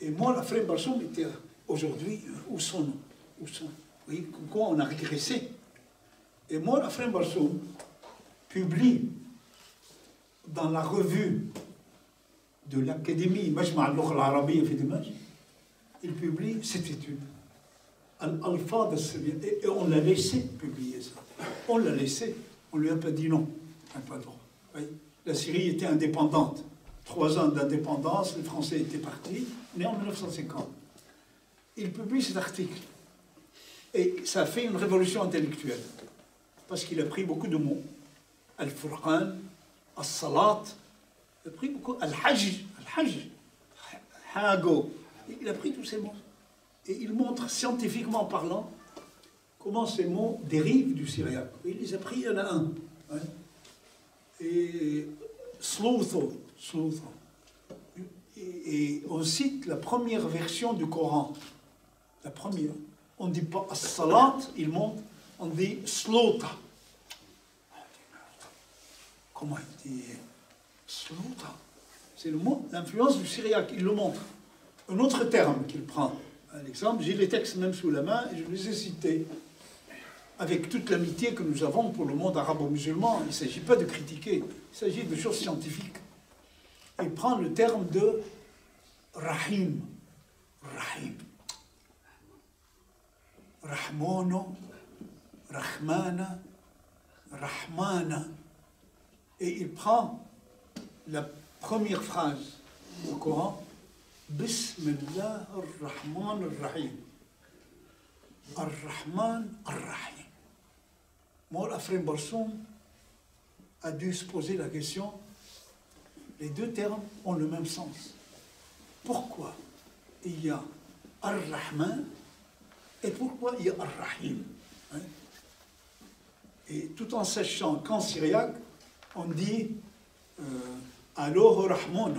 Et Mor Afrim Borso était aujourd'hui, où sont-nous? Vous voyez, quoi on a régressé. Et Mor Afrim Borso publie dans la revue de l'Académie Majma' al-Lugha al-Arabiyya fi Dimashq, il publie cette étude. Al-Alfad al-Syrianiya. Et on l'a laissé publier ça. On l'a laissé. On ne lui a pas dit non. Pas le droit. Oui. La Syrie était indépendante. 3 ans d'indépendance, les Français étaient partis, né en 1950. Il publie cet article. Et ça a fait une révolution intellectuelle. Parce qu'il a pris beaucoup de mots. Al-Furqan, Al-Salat, il a pris beaucoup. Al-Hajj, Hago. Il a pris tous ces mots. Et il montre, scientifiquement parlant, comment ces mots dérivent du syriaque. Il les a pris, il y en a un. Hein. Et sloutho. Et on cite la première version du Coran. La première. On ne dit pas as-salat, il monte, on dit slota. Comment il dit slota? C'est le mot, l'influence du syriaque, il le montre. Un autre terme qu'il prend. Un exemple, j'ai les textes même sous la main et je les ai cités. Avec toute l'amitié que nous avons pour le monde arabo-musulman, il ne s'agit pas de critiquer, il s'agit de choses scientifiques. Il prend le terme de Rahim. Rahim. Rahmono, Rahmana, Rahmana. Et il prend la première phrase du Coran, Bismillah ar-Rahman ar-Rahim. Ar-Rahman ar-Rahim. Moi, Afrin Barsoum a dû se poser la question, les deux termes ont le même sens. Pourquoi il y a Ar-Rahman et pourquoi il y a Ar-Rahim? Hein? Et tout en sachant qu'en syriaque, on dit Alors Rahman,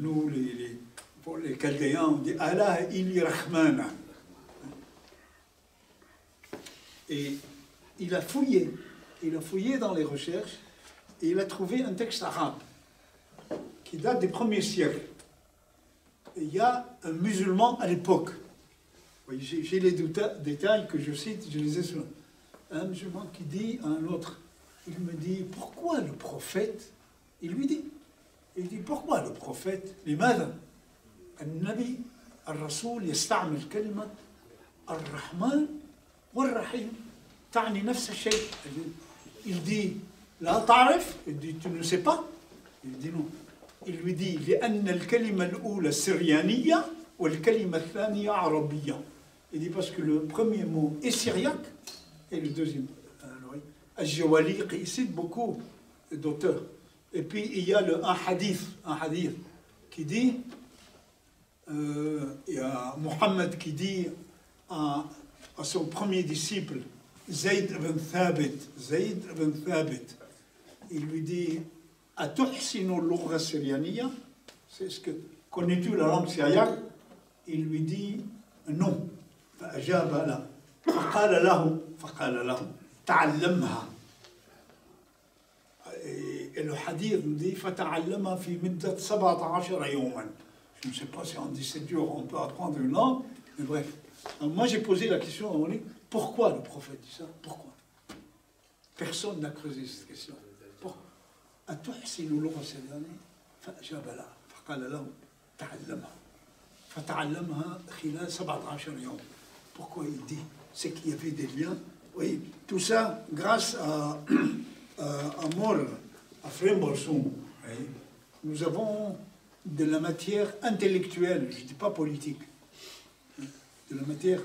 nous pour les Chaldéens, on dit Allah ili Rahmana. Et il a fouillé dans les recherches et il a trouvé un texte arabe qui date des premiers siècles. Et il y a un musulman à l'époque. J'ai les détails que je cite, je les ai sur un musulman qui dit à un autre, il me dit, pourquoi le prophète, il dit, pourquoi le prophète, لماذا النبي الرسول يستعمل كلمة الرحمن والرحيم تعني نفس الشيء. Il dit, لا تعرف, il dit, tu ne sais pas, il dit non. Il lui dit, لأن الكلمة الأولى سريانية والكلمة الثانية عربية. Il dit parce que le premier mot est syriaque et le deuxième. Al-Jawaliq, il cite beaucoup d'auteurs. Et puis il y a un hadith qui dit, il y a Mohammed qui dit à son premier disciple, Zayd ibn Thabit, il lui dit, Atuhsinu al-lugha syrianiya, c'est ce que, connais-tu la langue syriaque? Il lui dit, non. فأجاب له فقال له تعلمها. Et le hadith nous dit فتعلمها في مدة 17 يوما. Je ne sais pas si en 17 jours on peut apprendre une langue, mais bref. Alors moi j'ai posé la question à mon livre, pourquoi le prophète dit ça? Pourquoi? Personne n'a creusé cette question. Pourquoi? أتحسن اللغة السريانية؟ فأجاب له فقال له تعلمها فتعلمها خلال 17 يوم. Pourquoi il dit? C'est qu'il y avait des liens. Oui, tout ça grâce à Mor, à Frère Barsoum. Oui. Nous avons de la matière intellectuelle, je ne dis pas politique, de la matière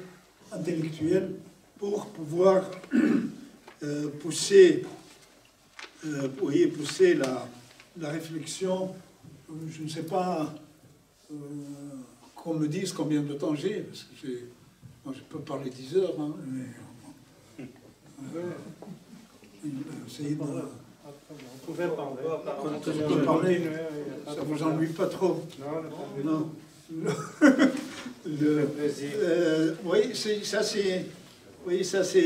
intellectuelle pour pouvoir pousser la réflexion. Je ne sais pas qu'on me dise combien de temps j'ai, parce que moi, je peux parler 10 heures, hein, mais essayez de... Vous pouvez parler. Je peux parler, ça ne vous ennuie pas trop. Non. Oui, ça c'est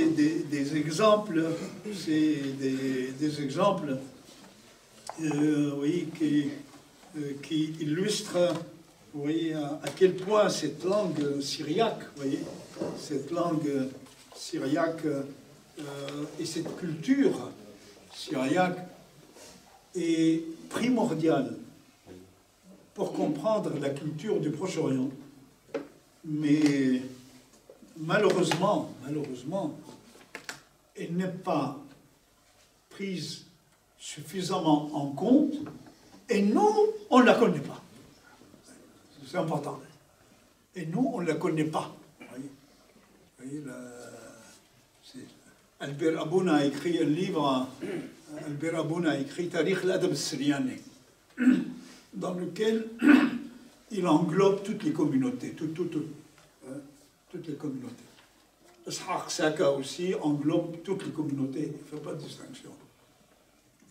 des exemples, c'est des exemples, oui, qui illustrent, oui, à quel point cette langue syriaque, voyez, cette langue syriaque et cette culture syriaque est primordiale pour comprendre la culture du Proche-Orient. Mais malheureusement, elle n'est pas prise suffisamment en compte et nous, on ne la connaît pas. C'est important. Et nous, on ne la connaît pas. Vous voyez, Albert Abouna a écrit un livre, Albert Abouna a écrit Tarikh al-Adab al-Syriani, dans lequel il englobe toutes les communautés, toutes les communautés. Ishaq Saka aussi englobe toutes les communautés, il ne fait pas de distinction.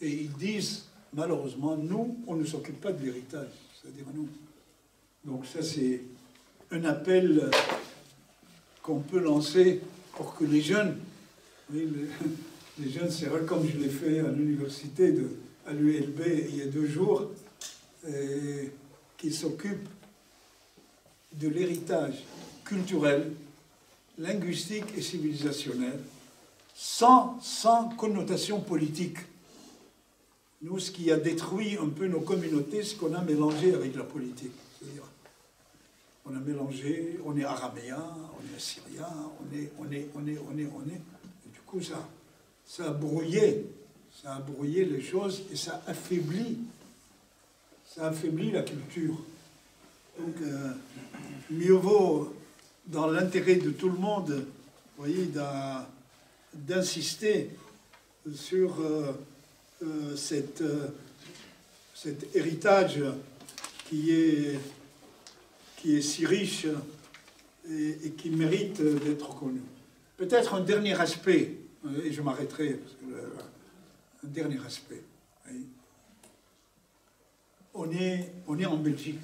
Et ils disent, malheureusement, nous, on ne s'occupe pas de l'héritage, c'est-à-dire nous. Donc ça, c'est un appel qu'on peut lancer pour que les jeunes, oui, les jeunes, c'est vrai, comme je l'ai fait à l'université, à l'ULB il y a 2 jours, qui s'occupent de l'héritage culturel, linguistique et civilisationnel, sans connotation politique. Nous, ce qui a détruit un peu nos communautés, c'est qu'on a mélangé avec la politique. C'est-à-dire, on a mélangé, on est araméen, on est assyrien, on est. Et du coup, ça a brouillé les choses et ça affaiblit la culture. Donc, mieux vaut, dans l'intérêt de tout le monde, vous voyez, d'insister sur cet héritage qui est si riche et qui mérite d'être connu. Peut-être un dernier aspect, et je m'arrêterai, parce que un dernier aspect. Oui. On est en Belgique.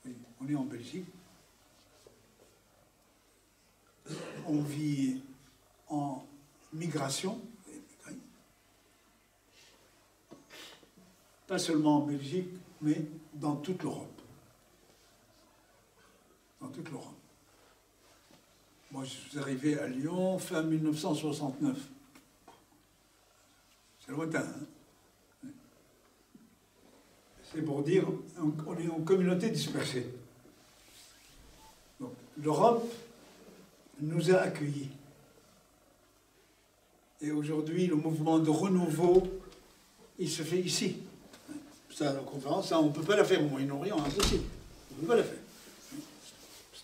Oui, on est en Belgique. On vit en migration. Pas seulement en Belgique, mais dans toute l'Europe. Dans toute l'Europe. Moi, je suis arrivé à Lyon fin 1969. C'est lointain, hein? C'est pour dire, on est en communauté dispersée. Donc, l'Europe nous a accueillis. Et aujourd'hui, le mouvement de renouveau, il se fait ici. Ça, la conférence, ça, on ne peut pas la faire au Moyen-Orient, impossible. On ne peut pas la faire.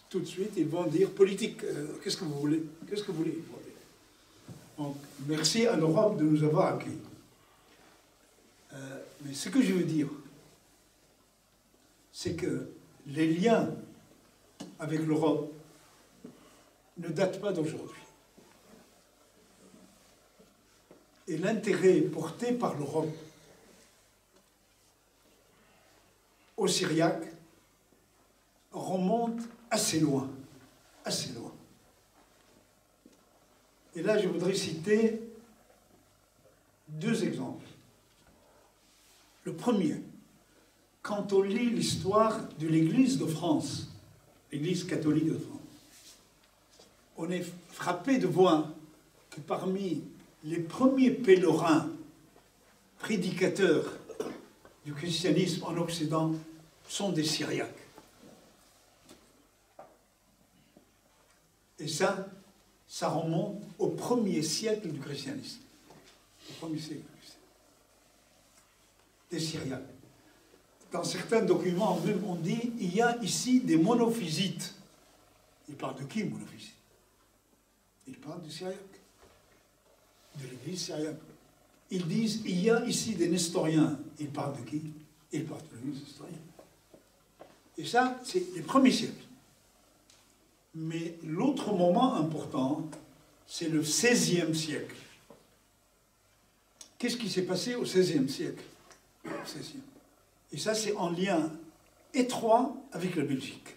Tout de suite, ils vont dire politique. Qu'est-ce que vous voulez? Qu'est-ce que vous voulez? Donc, merci à l'Europe de nous avoir accueillis. Mais ce que je veux dire, c'est que les liens avec l'Europe ne datent pas d'aujourd'hui. Et l'intérêt porté par l'Europe au Syriaque remonte assez loin, assez loin. Et là, je voudrais citer 2 exemples. Le premier, quand on lit l'histoire de l'Église de France, l'Église catholique de France, on est frappé de voir que parmi les premiers pèlerins, prédicateurs du christianisme en Occident, sont des Syriaques. Et ça remonte au 1er siècle du christianisme. Au 1er siècle du christianisme. Des Syriaques. Dans certains documents, même, on dit il y a ici des monophysites. Il parle de qui, monophysites? Il parle du Syriaque, de l'église syriaque. Ils disent il y a ici des nestoriens. Il parle de qui? Il parle de l'église nestorienne. Et ça, c'est les premiers siècles. Mais l'autre moment important, c'est le XVIe siècle. Qu'est-ce qui s'est passé au XVIe siècle? Et ça, c'est en lien étroit avec la Belgique.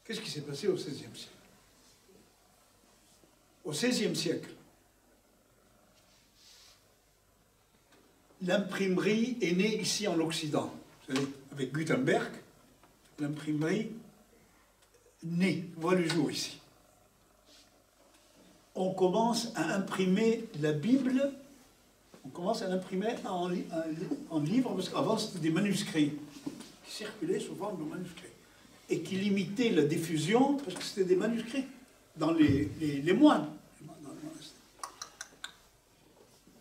Qu'est-ce qui s'est passé au XVIe siècle? Au XVIe siècle, l'imprimerie est née ici en Occident. Vous savez, avec Gutenberg, l'imprimerie voit le jour ici. On commence à imprimer la Bible, on commence à l'imprimer en livre, parce qu'avant c'était des manuscrits qui circulaient sous forme de manuscrits et qui limitaient la diffusion parce que c'était des manuscrits dans les moines.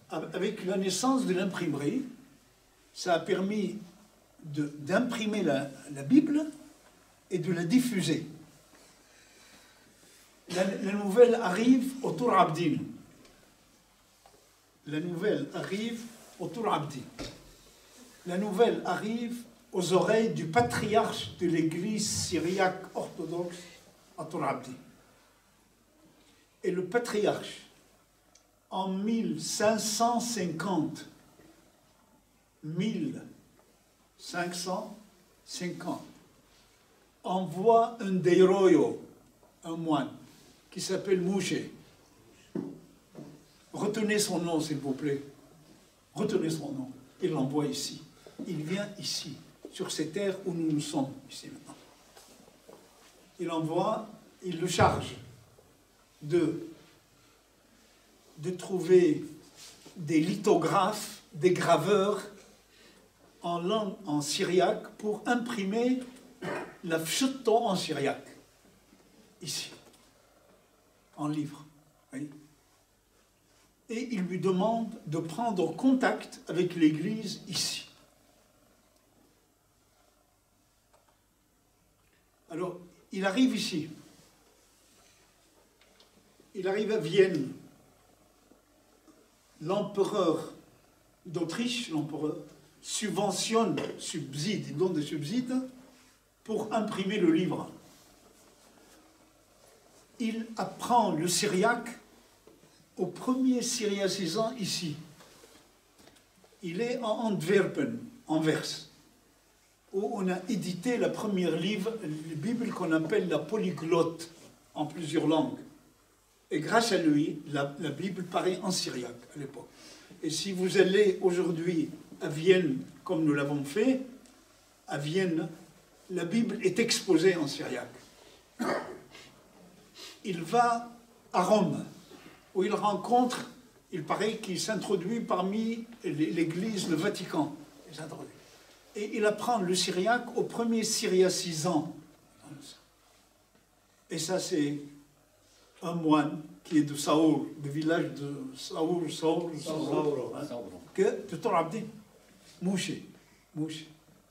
Avec la naissance de l'imprimerie, ça a permis d'imprimer la Bible et de la diffuser. La nouvelle arrive au Tour Abdin. La nouvelle arrive au Tour Abdin. La nouvelle arrive aux oreilles du patriarche de l'église syriaque orthodoxe à Tour Abdin. Et le patriarche, en 1550, 1550, envoie un deiroyo, un moine, qui s'appelle Mouche. Retenez son nom, s'il vous plaît. Retenez son nom. Il l'envoie ici. Il vient ici, sur ces terres où nous sommes, ici maintenant. Il envoie, il le charge de trouver des lithographes, des graveurs en langue, en syriaque, pour imprimer la pshuto en syriaque, ici, en livre. Oui. Et il lui demande de prendre contact avec l'Église ici. Alors, il arrive ici. Il arrive à Vienne. L'empereur d'Autriche, l'empereur, subventionne, subside, il donne des subsides pour imprimer le livre. Il apprend le syriaque au premier syriacisant ici. Il est en Antwerpen, Anvers, où on a édité la première Bible qu'on appelle la polyglotte, en plusieurs langues. Et grâce à lui, la Bible paraît en syriaque à l'époque. Et si vous allez aujourd'hui à Vienne, comme nous l'avons fait, à Vienne, la Bible est exposée en syriaque. Il va à Rome, où il rencontre, il paraît qu'il s'introduit parmi l'Église, le Vatican. Et il apprend le syriaque au premier syriacisant. Et ça, c'est un moine qui est de Saour, du village de Saour, de Torabdin, Mouche.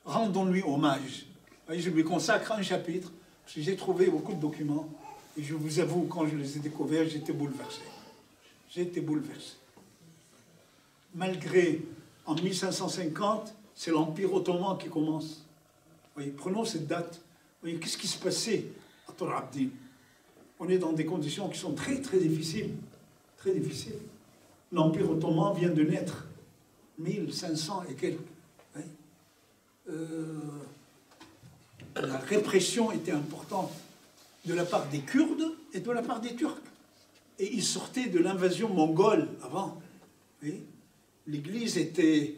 Rendons-lui hommage. Je lui consacre un chapitre, parce que j'ai trouvé beaucoup de documents, et je vous avoue, quand je les ai découverts, j'étais bouleversé. J'étais bouleversé. Malgré, en 1550, c'est l'Empire ottoman qui commence. Voyez, prenons cette date. Voyez, qu'est-ce qui se passait à Torabdin? On est dans des conditions qui sont très, très difficiles. Très difficiles. L'Empire ottoman vient de naître. 1500 et quelques. La répression était importante de la part des Kurdes et de la part des Turcs. Et ils sortaient de l'invasion mongole avant. L'Église était,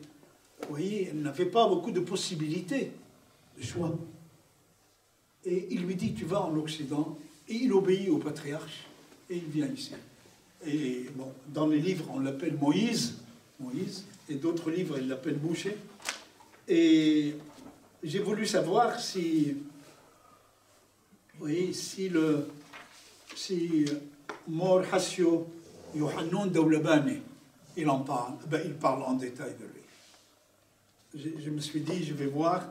vous voyez, elle n'avait pas beaucoup de possibilités de choix. Et il lui dit, tu vas en Occident, et il obéit au patriarche, et il vient ici. Et bon, dans les livres, on l'appelle Moïse, et d'autres livres, il l'appelle Mouche. Et j'ai voulu savoir si, vous voyez, si Mor Hassio Yohannon Daoulabane, il en parle, ben, il parle en détail de lui. Je me suis dit, je vais voir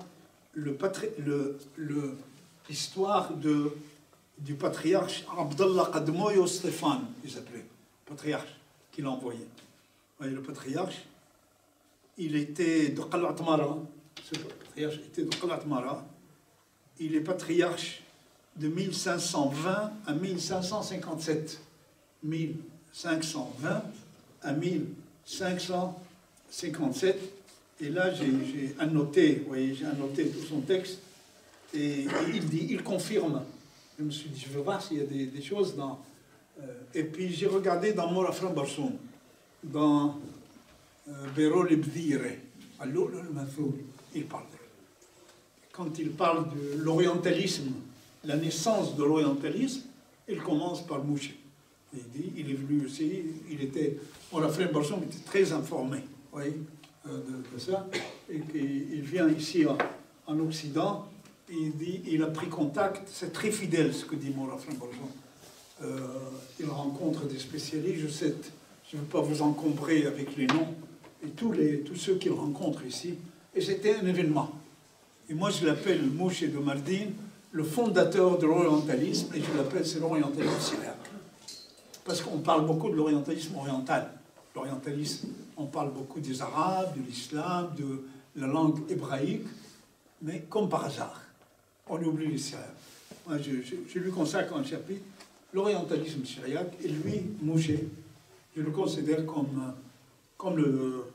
l'histoire du patriarche Abdallah Qadmoyo Stéphane, il s'appelait, patriarche, qu'il a envoyé. Vous voyez, le patriarche, il était de Qalat Mara, ce patriarche était de Qalat Mara, il est patriarche de 1520 à 1557. 1520 à 1557. Et là, j'ai annoté, vous voyez, j'ai annoté tout son texte. Et il dit, il confirme. Je me suis dit, je vais voir s'il y a des choses dans... et puis j'ai regardé dans Morafran Barsoum, dans Bero Lebdire, il parle. Quand il parle de l'orientalisme, la naissance de l'orientalisme, il commence par Mouche. Il dit, il est venu aussi, Morafran Barsoum était très informé, vous voyez, de ça, et qu'il vient ici en Occident. Il dit, il a pris contact, c'est très fidèle ce que dit Morafran Barsoum. Il rencontre des spécialistes, je ne veux pas vous encombrer avec les noms, et tous ceux qu'il rencontre ici, et c'était un événement. Et moi je l'appelle Mouche de Mardin, le fondateur de l'orientalisme, et je l'appelle, c'est l'orientalisme syriaque. Parce qu'on parle beaucoup de l'orientalisme oriental. L'orientalisme, on parle beaucoup des Arabes, de l'islam, de la langue hébraïque, mais comme par hasard, on oublie les Syriens. Moi, je lui consacre un chapitre, l'orientalisme syriaque, et lui, Mouché, je le considère comme le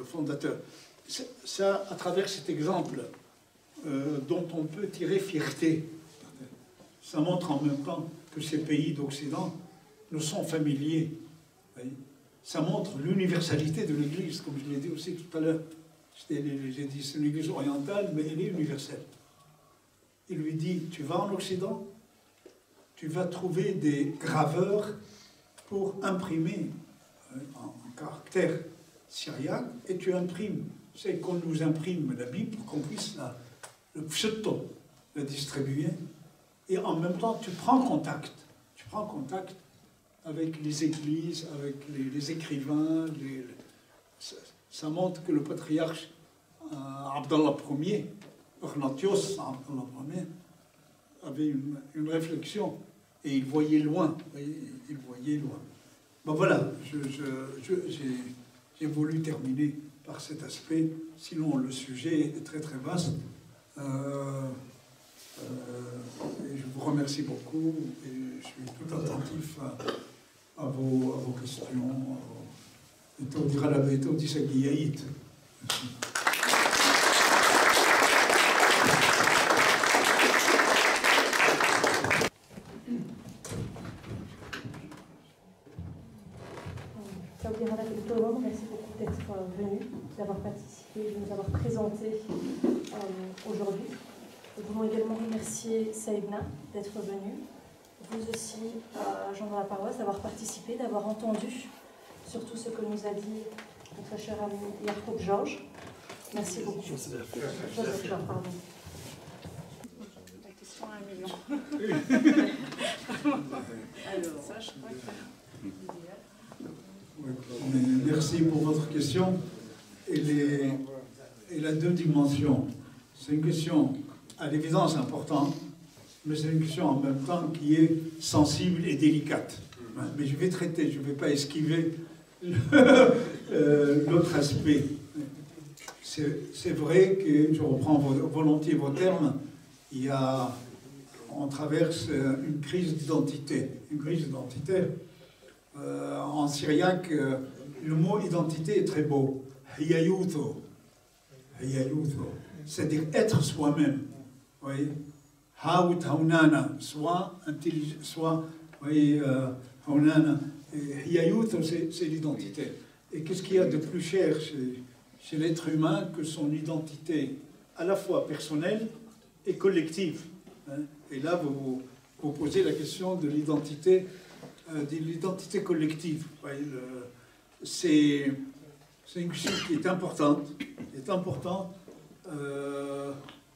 fondateur. Ça, à travers cet exemple dont on peut tirer fierté, ça montre en même temps que ces pays d'Occident nous sont familiers. Ça montre l'universalité de l'Église, comme je l'ai dit aussi tout à l'heure. J'ai dit c'est une Église orientale, mais elle est universelle. Il lui dit, tu vas en Occident, tu vas trouver des graveurs pour imprimer en caractère syriaque, et tu imprimes. C'est qu'on nous imprime la Bible pour qu'on puisse le pseudo, la distribuer. Et en même temps, tu prends contact avec les églises, avec les écrivains. Ça montre que le patriarche Abdallah Ier, Ignatios Abdallah Ier, avait une réflexion et il voyait loin. Il voyait loin. Ben voilà, j'ai voulu terminer par cet aspect, sinon le sujet est très très vaste. Et je vous remercie beaucoup et je suis tout attentif à vos questions. Et on dira la vérité, on dit ça qui yaït. Merci beaucoup d'être venu, d'avoir participé, de nous avoir présenté aujourd'hui. Nous voulons également remercier Saïdna d'être venu. Vous aussi, Jean de la paroisse, d'avoir participé, d'avoir entendu surtout ce que nous a dit notre cher ami Yacoub Georges. Merci beaucoup. Joseph Georges, pardon. La question à 1 million. Alors, ça, je crois que... Merci pour votre question. Elle a deux dimensions. C'est une question à l'évidence importante, mais c'est une question en même temps qui est sensible et délicate. Mais je vais traiter, je ne vais pas esquiver l'autre aspect. C'est vrai que, je reprends volontiers vos termes, on traverse une crise d'identité. Une crise identitaire. En syriaque, le mot identité est très beau. Hiyayutho. C'est-à-dire être soi-même. Vous voyez, Haout haunana, soit intelligent, soit, vous voyez, haunana. Hiyayutho, c'est l'identité. Et qu'est-ce qu'il y a de plus cher chez l'être humain que son identité, à la fois personnelle et collective, hein? Et là, vous posez la question de l'identité collective. C'est une question qui est importante.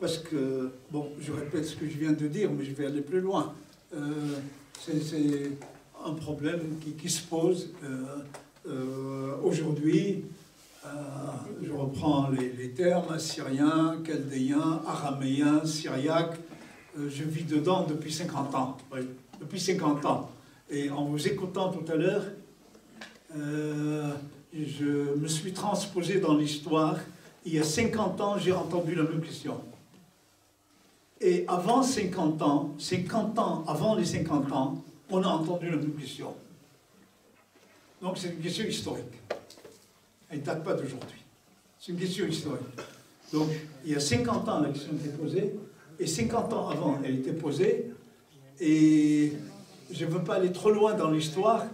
Parce que, bon, je répète ce que je viens de dire, mais je vais aller plus loin. C'est un problème qui se pose aujourd'hui. Je reprends les termes assyrien, chaldéen, araméen, syriaque. Je vis dedans depuis 50 ans. Oui, depuis 50 ans. Et en vous écoutant tout à l'heure, je me suis transposé dans l'histoire. Il y a 50 ans, j'ai entendu la même question. Et avant 50 ans avant les 50 ans, on a entendu la même question. Donc c'est une question historique. Elle ne date pas d'aujourd'hui. C'est une question historique. Donc il y a 50 ans, la question était posée, et 50 ans avant, elle était posée, et je ne veux pas aller trop loin dans l'histoire,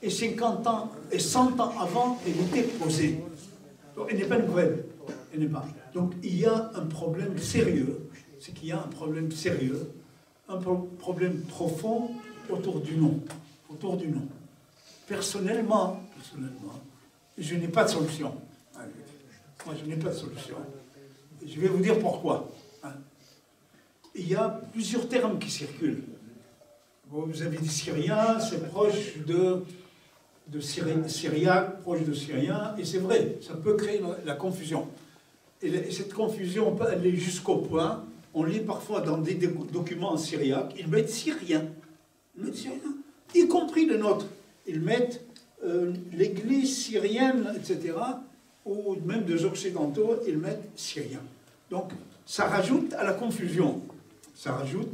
et 50 ans, et 100 ans avant, elle était posée. Donc elle n'est pas nouvelle. Elle n'est pas. Donc il y a un problème sérieux, c'est qu'il y a un problème sérieux, un problème profond autour du nom. Autour du nom. Personnellement, je n'ai pas de solution. Moi, je n'ai pas de solution. Je vais vous dire pourquoi. Il y a plusieurs termes qui circulent. Vous avez dit syrien, c'est proche de syriaque, proche de syrien, et c'est vrai, ça peut créer la confusion. Et cette confusion peut aller jusqu'au point, on lit parfois dans des documents en syriaque, ils mettent syrien, y compris le nôtre. Ils mettent l'église syrienne, etc., ou même des occidentaux, ils mettent syrien. Donc, ça rajoute à la confusion. Ça rajoute.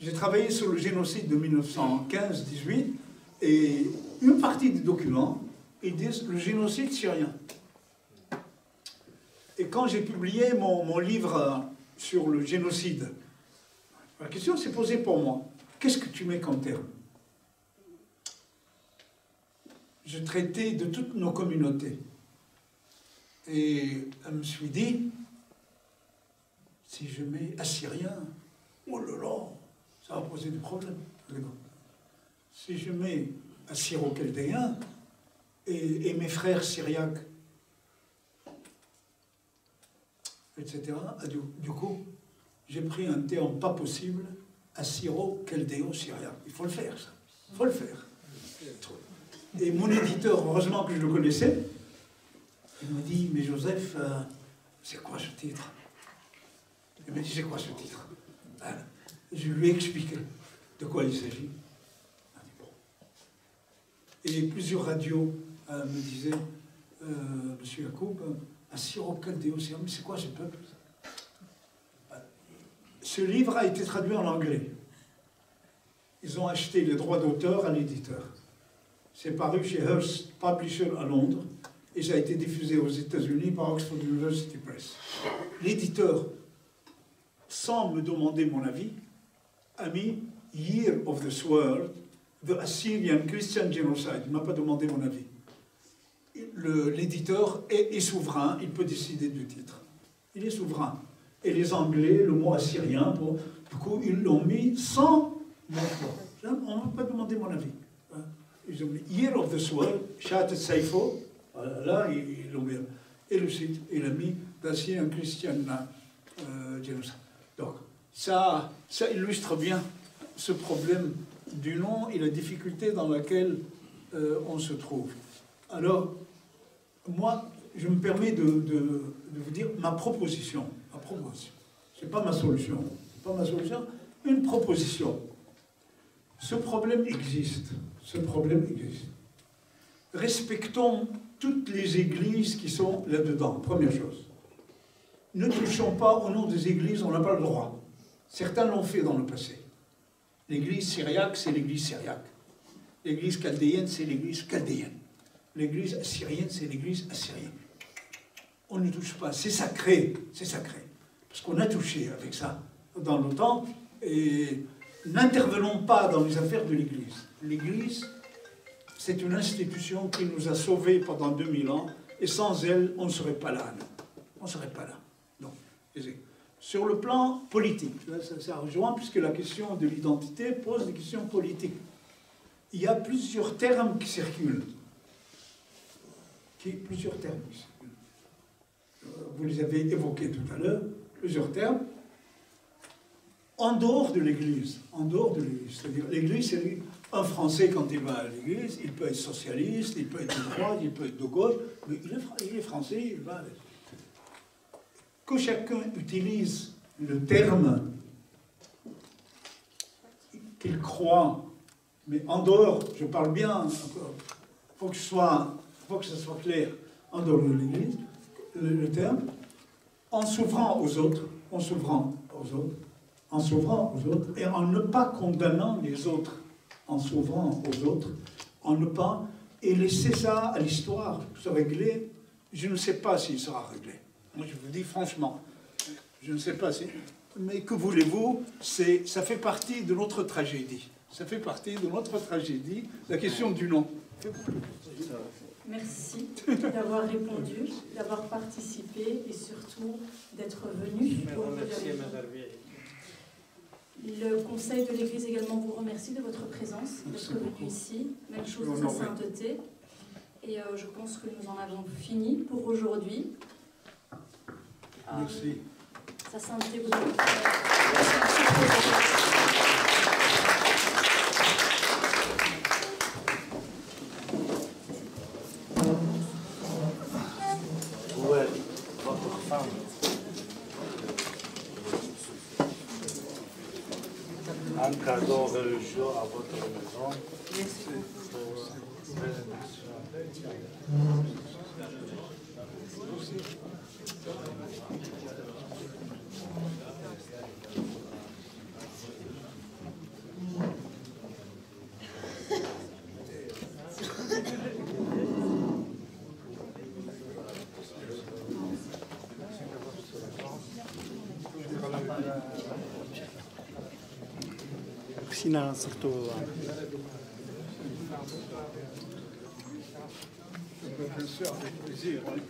J'ai travaillé sur le génocide de 1915-18 et une partie des documents, ils disent le génocide syrien. Et quand j'ai publié mon livre sur le génocide, la question s'est posée pour moi. Qu'est-ce que tu mets comme terme? Je traitais de toutes nos communautés. Et je me suis dit, si je mets assyrien, oh là là, ça va poser des problèmes. Si je mets assyro-chaldéen et mes frères syriaques, etc., du coup, j'ai pris un terme pas possible, assyro-chaldéo-syriaque. Il faut le faire, ça. Il faut le faire. Et mon éditeur, heureusement que je le connaissais, il m'a dit, mais Joseph, c'est quoi ce titre? Il m'a dit, c'est quoi ce titre? Alors, je lui ai expliqué de quoi il s'agit. Et plusieurs radios me disaient, Monsieur Yacoub, assyro-chaldéo-syriaque, mais c'est quoi ce peuple? Ce livre a été traduit en anglais. Ils ont acheté les droits d'auteur à l'éditeur. C'est paru chez Hearst Publisher à Londres et ça a été diffusé aux États-Unis par Oxford University Press. L'éditeur, sans me demander mon avis, a mis Year of the Sword, The Assyrian Christian Genocide. Il ne m'a pas demandé mon avis. L'éditeur est souverain, il peut décider du titre. Il est souverain. Et les Anglais, le mot assyrien, du coup, ils l'ont mis sans mon choix. On ne m'a pas demandé mon avis. Ils ont mis Year of the Sword, Shat Saifo, là, ils l'ont mis. Et le site, il a mis d'Assyrian Christian Genocide. Donc, ça illustre bien ce problème du nom et la difficulté dans laquelle on se trouve. Alors, moi, je me permets de vous dire ma proposition. Ce n'est pas ma solution. C'est pas ma solution, une proposition. Ce problème existe. Respectons toutes les églises qui sont là-dedans, première chose. Ne touchons pas au nom des églises, on n'a pas le droit. Certains l'ont fait dans le passé. L'église syriaque, c'est l'église syriaque. L'église chaldéenne, c'est l'église chaldéenne. L'église assyrienne, c'est l'église assyrienne. On ne touche pas, c'est sacré, parce qu'on a touché avec ça dans le temps, et n'intervenons pas dans les affaires de l'Église. L'Église, c'est une institution qui nous a sauvés pendant 2000 ans, et sans elle, on ne serait pas là. On ne serait pas là. Donc, sur le plan politique, ça rejoint, puisque la question de l'identité pose des questions politiques. Il y a plusieurs termes qui circulent. Vous les avez évoqués tout à l'heure, plusieurs termes, en dehors de l'Église. C'est-à-dire, l'Église, c'est un Français, quand il va à l'Église, il peut être socialiste, il peut être de droite, il peut être de gauche, mais il est français, il va... Que chacun utilise le terme qu'il croit, mais en dehors, je parle bien, il faut que ça soit clair, en dehors de l'Église, le terme, en s'ouvrant aux autres, et en ne pas condamnant les autres, en s'ouvrant aux autres, en ne pas, et laisser ça à l'histoire se régler. Je ne sais pas s'il sera réglé. Moi, je vous dis franchement, je ne sais pas si... Mais que voulez-vous, ça fait partie de notre tragédie. La question du nom. Merci d'avoir répondu, d'avoir participé et surtout d'être venu. Merci, Mme. Le Conseil de l'Église également vous remercie de votre présence, d'être venu ici. Même chose de sa sainteté. Et je pense que nous en avons fini pour aujourd'hui. Merci. Sa sainteté vous a... Votre femme. Un cadeau religieux à votre maison. Sina surtout. Bien sûr, avec plaisir. Hein.